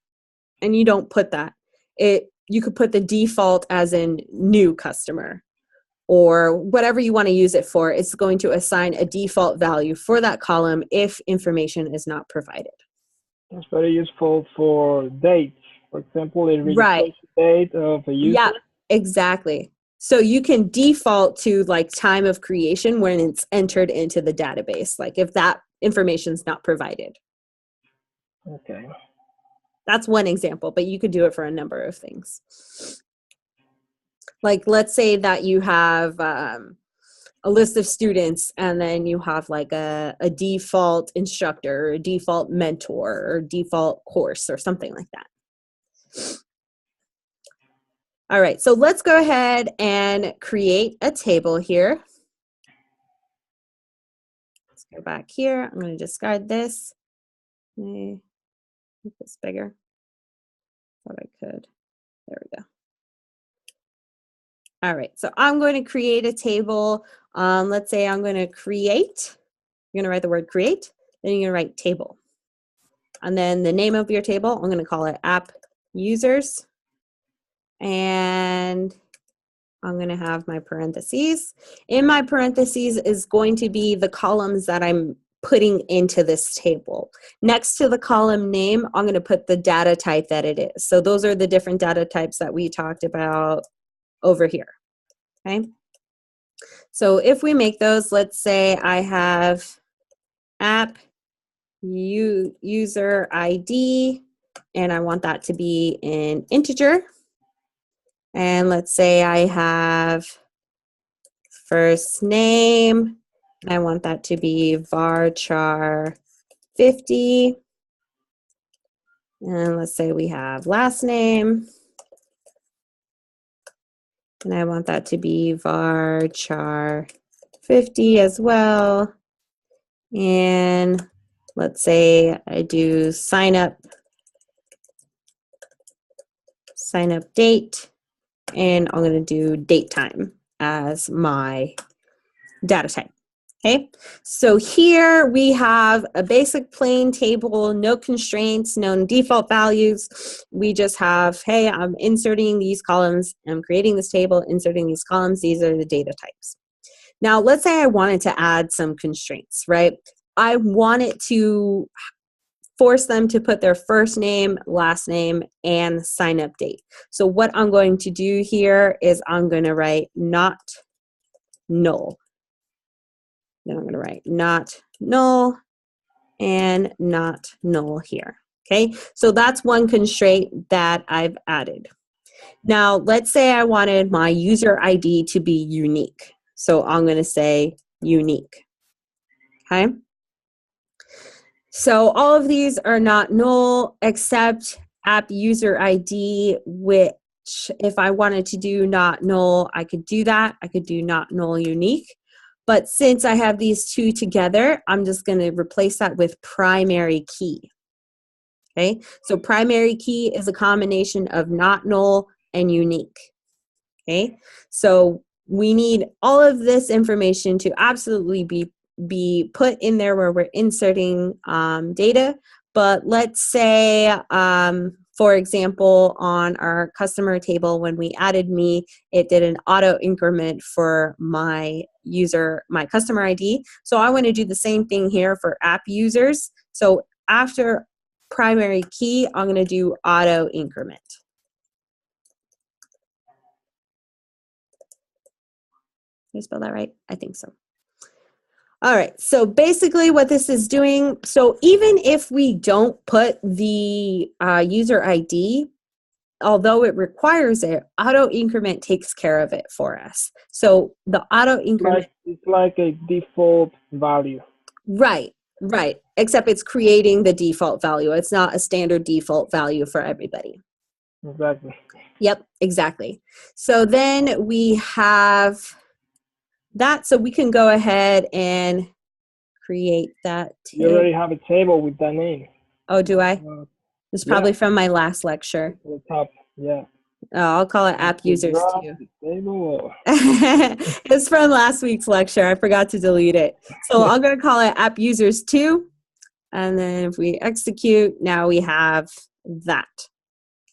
and you don't put that. You could put the default as in new customer, or whatever you want to use it for. It's going to assign a default value for that column if information is not provided. It's very useful for dates. For example, a registration date of a user. Yeah, exactly. So you can default to like time of creation when it's entered into the database, like if that information is not provided. Okay. That's one example, but you could do it for a number of things. Like let's say that you have a list of students and then you have like a default instructor or a default mentor or default course or something like that. All right, so let's go ahead and create a table here. Let's go back here. I'm going to discard this. Make this bigger. Thought I could. There we go. All right, so I'm going to create a table. Let's say I'm going to create. You're going to write the word create, then you're going to write table. And then the name of your table, I'm going to call it app users. And I'm going to have my parentheses. In my parentheses is going to be the columns that I'm putting into this table. Next to the column name, I'm going to put the data type that it is. So those are the different data types that we talked about over here. Okay. So if we make those, let's say I have app user ID, and I want that to be an integer. And let's say I have first name, and I want that to be varchar 50. And let's say we have last name, and I want that to be varchar 50 as well. And let's say I do sign up date, and I'm going to do date time as my data type. Okay, so here we have a basic plain table, no constraints, no default values. We just have, hey, I'm inserting these columns, I'm creating this table, inserting these columns, these are the data types. Now, let's say I wanted to add some constraints, right? I wanted to force them to put their first name, last name, and sign up date. So what I'm going to do here is I'm going to write not null. Then I'm going to write not null and not null here. Okay, so that's one constraint that I've added. Now, let's say I wanted my user ID to be unique. So I'm going to say unique. Okay. So all of these are not null except app user ID, which if I wanted to do not null, I could do that. I could do not null unique. But since I have these two together, I'm just going to replace that with primary key. Okay, so primary key is a combination of not null and unique. Okay, so we need all of this information to absolutely be put in there where we're inserting data. But let's say, for example, on our customer table, when we added me, it did an auto increment for my customer ID. So I want to do the same thing here for app users. So after primary key, I'm going to do auto increment. Did I spell that right? I think so. All right, so basically what this is doing, so even if we don't put the user ID, although it requires it, auto increment takes care of it for us. So the auto increment, It's like a default value. right, except it's creating the default value. It's not a standard default value for everybody. Exactly. Yep, exactly. So then we have that, so we can go ahead and create that You already have a table with that name. Oh, do I? It's probably from my last lecture. The top, yeah. Oh, I'll call it app users drop too. the table. It's from last week's lecture. I forgot to delete it. So I'm going to call it app users 2. And then if we execute, now we have that.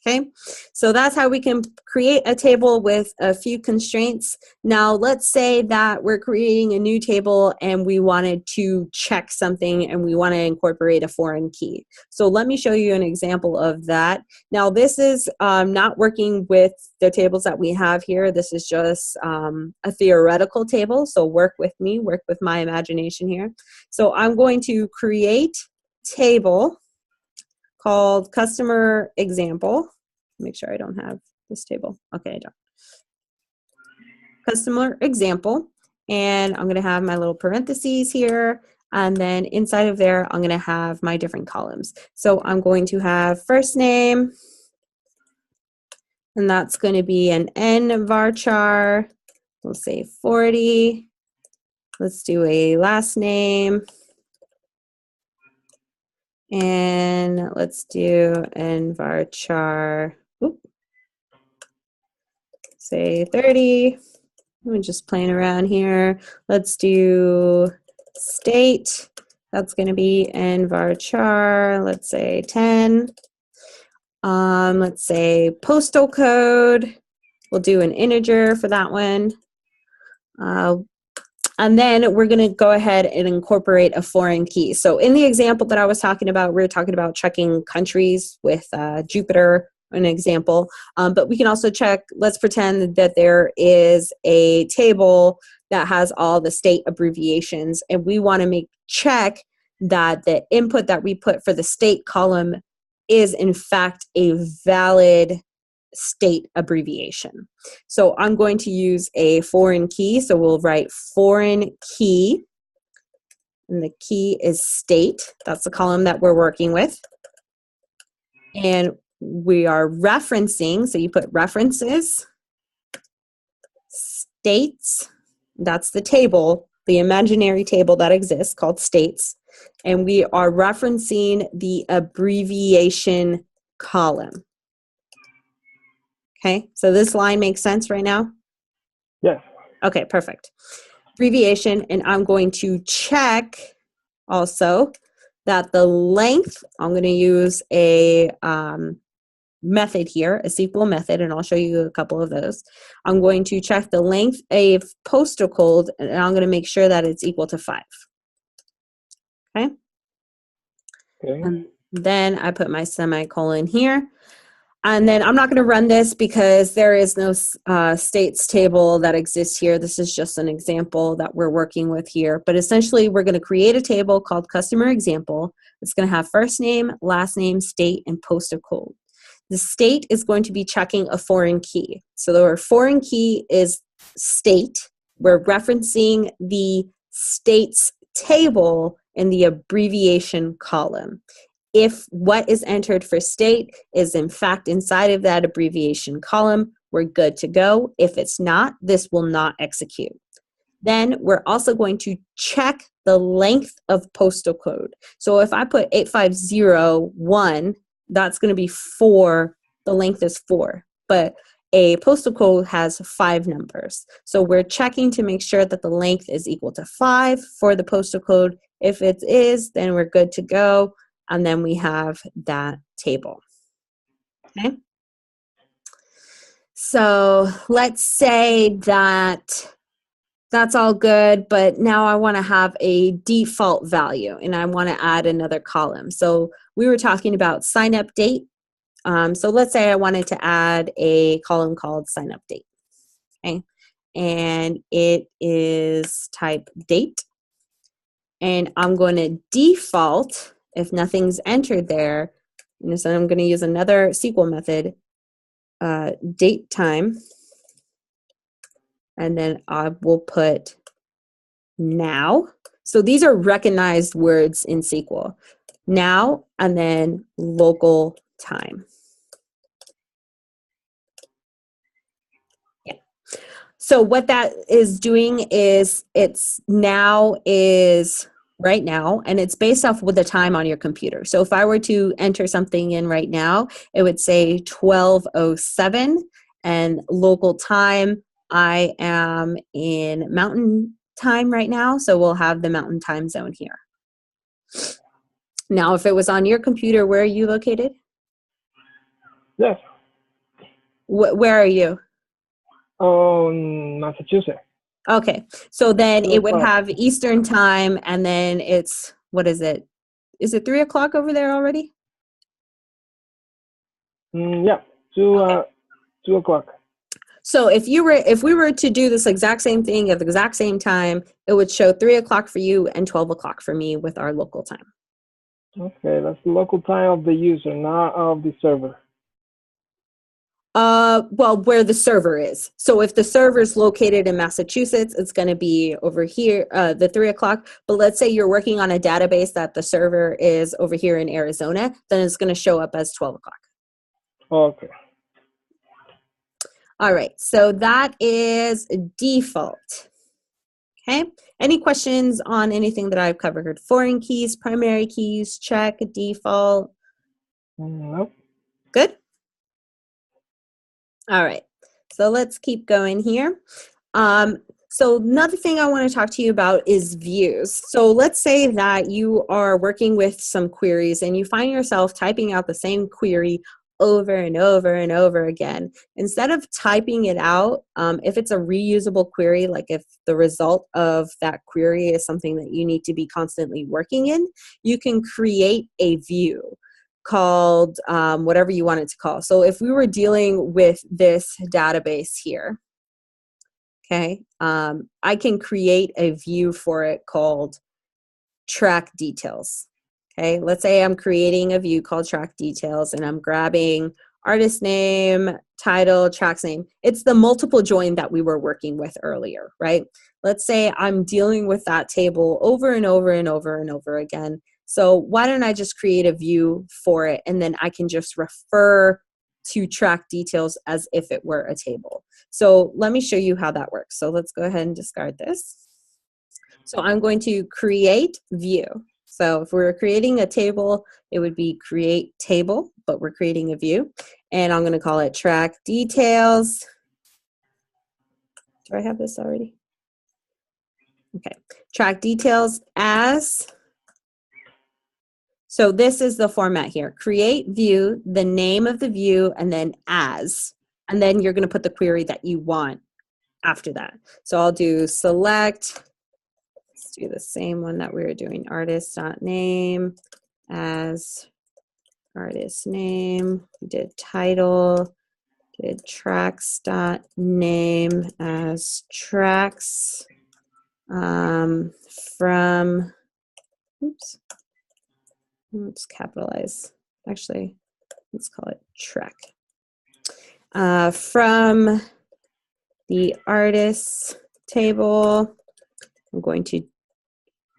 Okay, so that's how we can create a table with a few constraints. Now, let's say that we're creating a new table and we wanted to check something and we want to incorporate a foreign key. So let me show you an example of that. Now, this is not working with the tables that we have here. This is just a theoretical table. So work with me, work with my imagination here. So I'm going to create table called customer example. Make sure I don't have this table. Okay, I don't. Customer example, and I'm going to have my little parentheses here, and then inside of there, I'm going to have my different columns. So I'm going to have first name, and that's going to be an N varchar. We'll say 40. Let's do a last name. And let's do N varchar. Say 30. I'm just playing around here. Let's do state. That's going to be N varchar. Let's say 10. Let's say postal code. We'll do an integer for that one. And then we're going to go ahead and incorporate a foreign key. So in the example that I was talking about, we were talking about checking countries with Jupyter, an example. But we can also check, let's pretend that there is a table that has all the state abbreviations, and we want to check that the input that we put for the state column is in fact a valid state abbreviation. So I'm going to use a foreign key. So we'll write foreign key, and the key is state. That's the column that we're working with. And we are referencing, so you put references, states, that's the table, the imaginary table that exists called states. And we are referencing the abbreviation column. Okay, so this line makes sense right now? Yes. Okay, perfect. Abbreviation, and I'm going to check also that the length, I'm going to use a method here, a SQL method, and I'll show you a couple of those. I'm going to check the length of postal code, and I'm going to make sure that it's equal to 5. Okay? And then I put my semicolon here. And then I'm not going to run this because there is no states table that exists here. This is just an example that we're working with here. But essentially, we're going to create a table called customer example. It's going to have first name, last name, state, and postal code. The state is going to be checking a foreign key. So our foreign key is state. We're referencing the states table in the abbreviation column. If what is entered for state is in fact inside of that abbreviation column, we're good to go. If it's not, this will not execute. Then we're also going to check the length of postal code. So if I put 8501, that's going to be 4. The length is 4. But a postal code has 5 numbers. So we're checking to make sure that the length is equal to 5 for the postal code. If it is, then we're good to go. And then we have that table. Okay. So let's say that that's all good, but now I want to have a default value and I want to add another column. So we were talking about sign up date. So let's say I wanted to add a column called sign up date. Okay. and it is type date. And I'm going to default, if nothing's entered there, and so I'm going to use another SQL method, date time, and then I will put now. So these are recognized words in SQL. Now, and then local time. Yeah. So what that is doing is it's now is right now, and it's based off with the time on your computer. So if I were to enter something in right now, it would say 12:07 and local time. I am in Mountain Time right now, so we'll have the Mountain Time zone here. Now, if it was on your computer, where are you located? Yes. Where are you? Massachusetts. Okay, so then 2 it would o'clock. have Eastern time, and then it's, what is it? Is it 3 o'clock over there already? Yeah, 2 o'clock. So if we were to do this exact same thing at the exact same time, it would show 3 o'clock for you and 12 o'clock for me with our local time. Okay, that's the local time of the user, not of the server. Well, where the server is. So if the server is located in Massachusetts, it's going to be over here, the 3 o'clock. But let's say you're working on a database that the server is over here in Arizona, then it's going to show up as 12 o'clock. Okay. All right, so that is default. Okay, any questions on anything that I've covered? Foreign keys, primary keys, check, default. Nope. Good. All right, so let's keep going here. So another thing I want to talk to you about is views. So let's say that you are working with some queries and you find yourself typing out the same query over and over and over again. Instead of typing it out, if it's a reusable query, like if the result of that query is something that you need to be constantly working in, you can create a view called whatever you want it to call. So if we were dealing with this database here, okay, I can create a view for it called track details. Okay, let's say I'm creating a view called track details and I'm grabbing artist name, title, tracks name. It's the multiple join that we were working with earlier, right? Let's say I'm dealing with that table over and over and over and over again. So why don't I just create a view for it and then I can just refer to track details as if it were a table. So let me show you how that works. So let's go ahead and discard this. So I'm going to create view. So if we're creating a table, it would be create table, but we're creating a view. And I'm going to call it track details. Do I have this already? Okay, track details as. So this is the format here. Create view, the name of the view, and then as. And then you're going to put the query that you want after that. So I'll do select. Let's do the same one that we were doing, artist.name as artist name. We did title, did tracks.name as tracks from, oops, let's capitalize. Actually, let's call it track. From the artists table, I'm going to,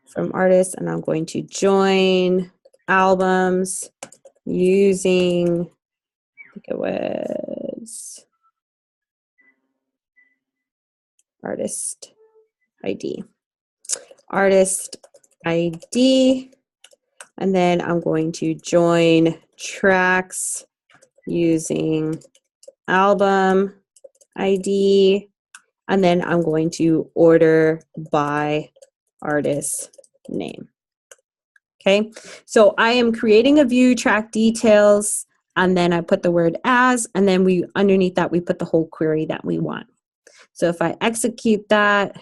from artists, and I'm going to join albums using, I think it was artist ID. Artist ID, and then I'm going to join tracks using album ID, and then I'm going to order by artist name. Okay, so I am creating a view, track details, and then I put the word as, and then we underneath that we put the whole query that we want. So if I execute that,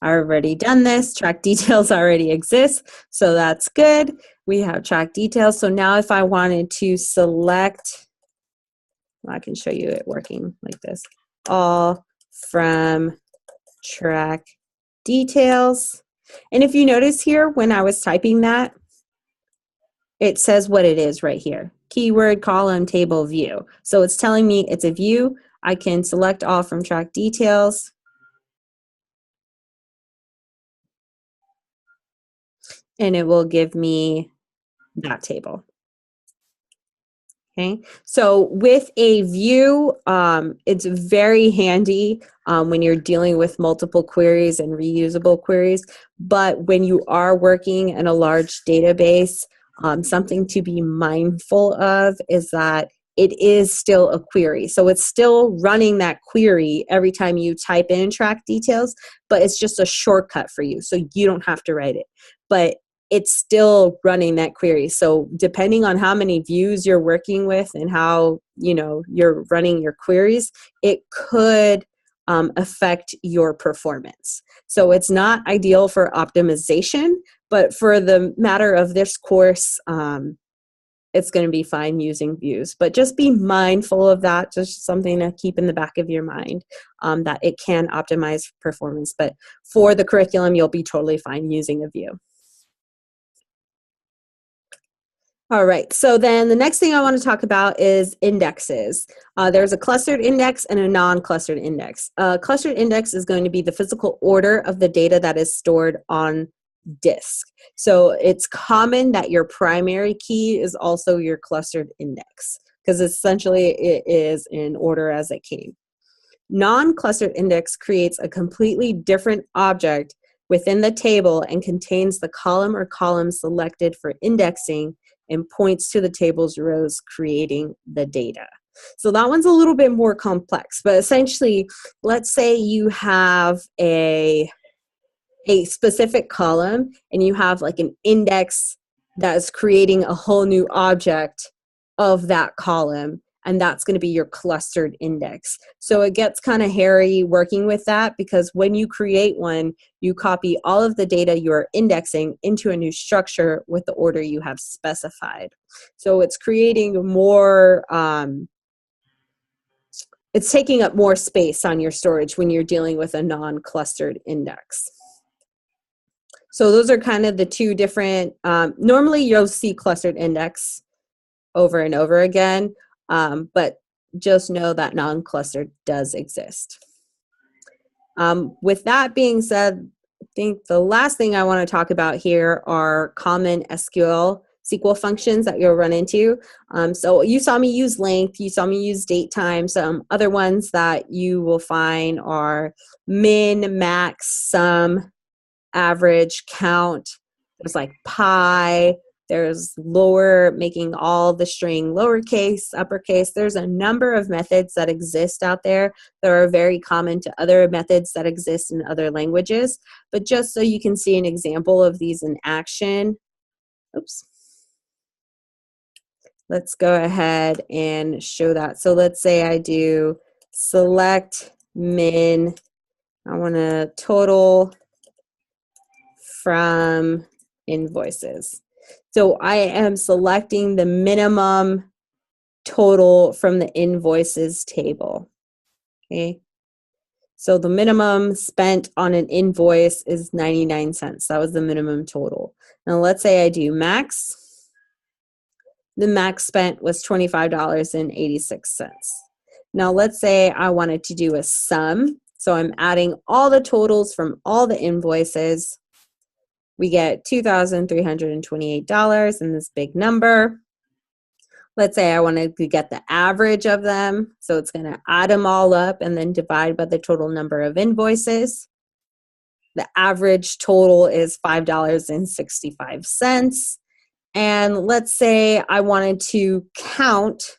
I've already done this. Track details already exist, so that's good. We have track details. So now if I wanted to select, well, I can show you it working like this, all from track details. And if you notice here, when I was typing that, it says what it is right here. Keyword, column, table, view. So it's telling me it's a view. I can select all from track details. And it will give me that table. Okay, so with a view, it's very handy when you're dealing with multiple queries and reusable queries. But when you are working in a large database, something to be mindful of is that it is still a query. So it's still running that query every time you type in track details, but it's just a shortcut for you. So you don't have to write it. But it's still running that query. So depending on how many views you're working with and how you're running your queries, it could affect your performance. So it's not ideal for optimization, but for the matter of this course, it's going to be fine using views. But just be mindful of that, just something to keep in the back of your mind, that it can optimize performance. But for the curriculum, you'll be totally fine using a view. All right, so then the next thing I want to talk about is indexes. There's a clustered index and a non-clustered index. A clustered index is going to be the physical order of the data that is stored on disk. So it's common that your primary key is also your clustered index, because essentially it is in order as it came. Non-clustered index creates a completely different object within the table and contains the column or columns selected for indexing and points to the table's rows, creating the data. So that one's a little bit more complex, but essentially, let's say you have a specific column and you have like an index that's creating a whole new object of that column, and that's going to be your clustered index. So it gets kind of hairy working with that, because when you create one, you copy all of the data you're indexing into a new structure with the order you have specified. So it's creating more, it's taking up more space on your storage when you're dealing with a non-clustered index. So those are kind of the two different, normally you'll see clustered index over and over again, but just know that non-clustered does exist. With that being said, I think the last thing I want to talk about here are common SQL functions that you'll run into. So you saw me use length, you saw me use date time. Some other ones that you will find are min, max, sum, average, count. There's like pi. There's lower, making all the string lowercase, uppercase. There's a number of methods that exist out there that are very common to other methods that exist in other languages. But just so you can see an example of these in action, oops. Let's go ahead and show that. So let's say I do select min. I want to total from invoices. So I am selecting the minimum total from the invoices table. Okay. So the minimum spent on an invoice is 99 cents. That was the minimum total. Now let's say I do max. The max spent was $25.86. Now let's say I wanted to do a sum. So I'm adding all the totals from all the invoices. We get $2,328 in this big number. Let's say I wanted to get the average of them. So it's going to add them all up and then divide by the total number of invoices. The average total is $5.65. And let's say I wanted to count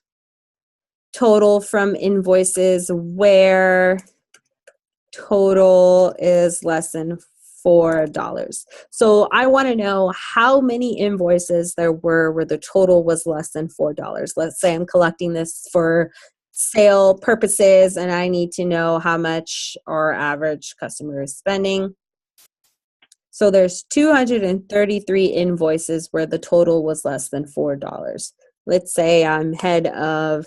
total from invoices where total is less than $4. So I want to know how many invoices there were where the total was less than $4. Let's say I'm collecting this for sale purposes and I need to know how much our average customer is spending. So there's 233 invoices where the total was less than $4. Let's say I'm head of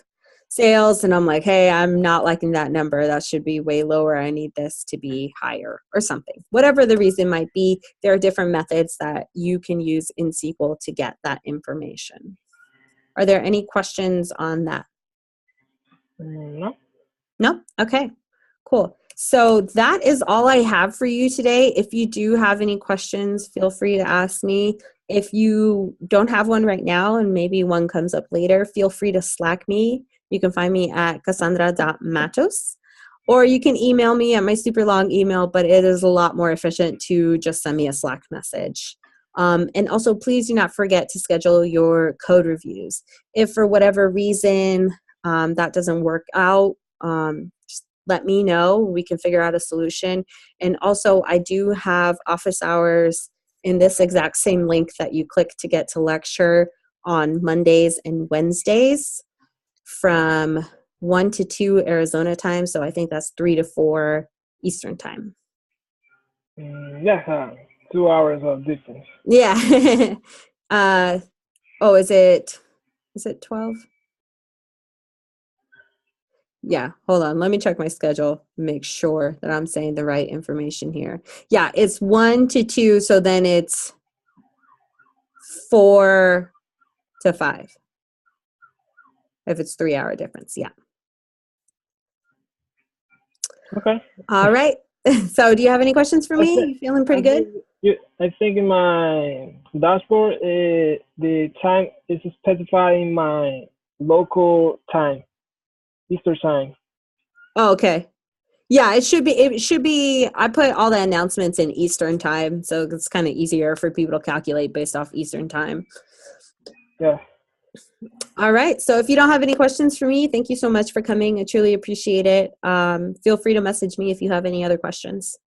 sales, and I'm like, hey, I'm not liking that number. That should be way lower. I need this to be higher or something. Whatever the reason might be, there are different methods that you can use in SQL to get that information. Are there any questions on that? No. No? Okay, cool. So that is all I have for you today. If you do have any questions, feel free to ask me. If you don't have one right now and maybe one comes up later, feel free to Slack me. You can find me at cassandra.matos, or you can email me at my super long email, but it is a lot more efficient to just send me a Slack message. And also, please do not forget to schedule your code reviews. If for whatever reason that doesn't work out, just let me know. We can figure out a solution. And also, I do have office hours in this exact same link that you click to get to lecture on Mondays and Wednesdays from 1 to 2 Arizona time. So I think that's 3 to 4 Eastern time. Yeah, 2 hours of difference. Yeah. Oh, is it 12? Yeah, hold on. Let me check my schedule, make sure that I'm saying the right information here. Yeah, it's 1 to 2, so then it's 4 to 5. If it's 3-hour difference, yeah. Okay. All right. So do you have any questions for me? You feeling pretty good? I think in my dashboard, the time is specified in my local time, Eastern time. Oh, okay. Yeah, it should be, I put all the announcements in Eastern time, so it's kind of easier for people to calculate based off Eastern time. Yeah. All right. So if you don't have any questions for me, thank you so much for coming. I truly appreciate it. Feel free to message me if you have any other questions.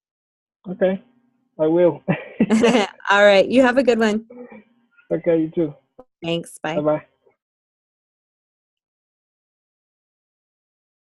Okay. I will. All right. You have a good one. Okay, you too. Thanks. Bye. Bye-bye.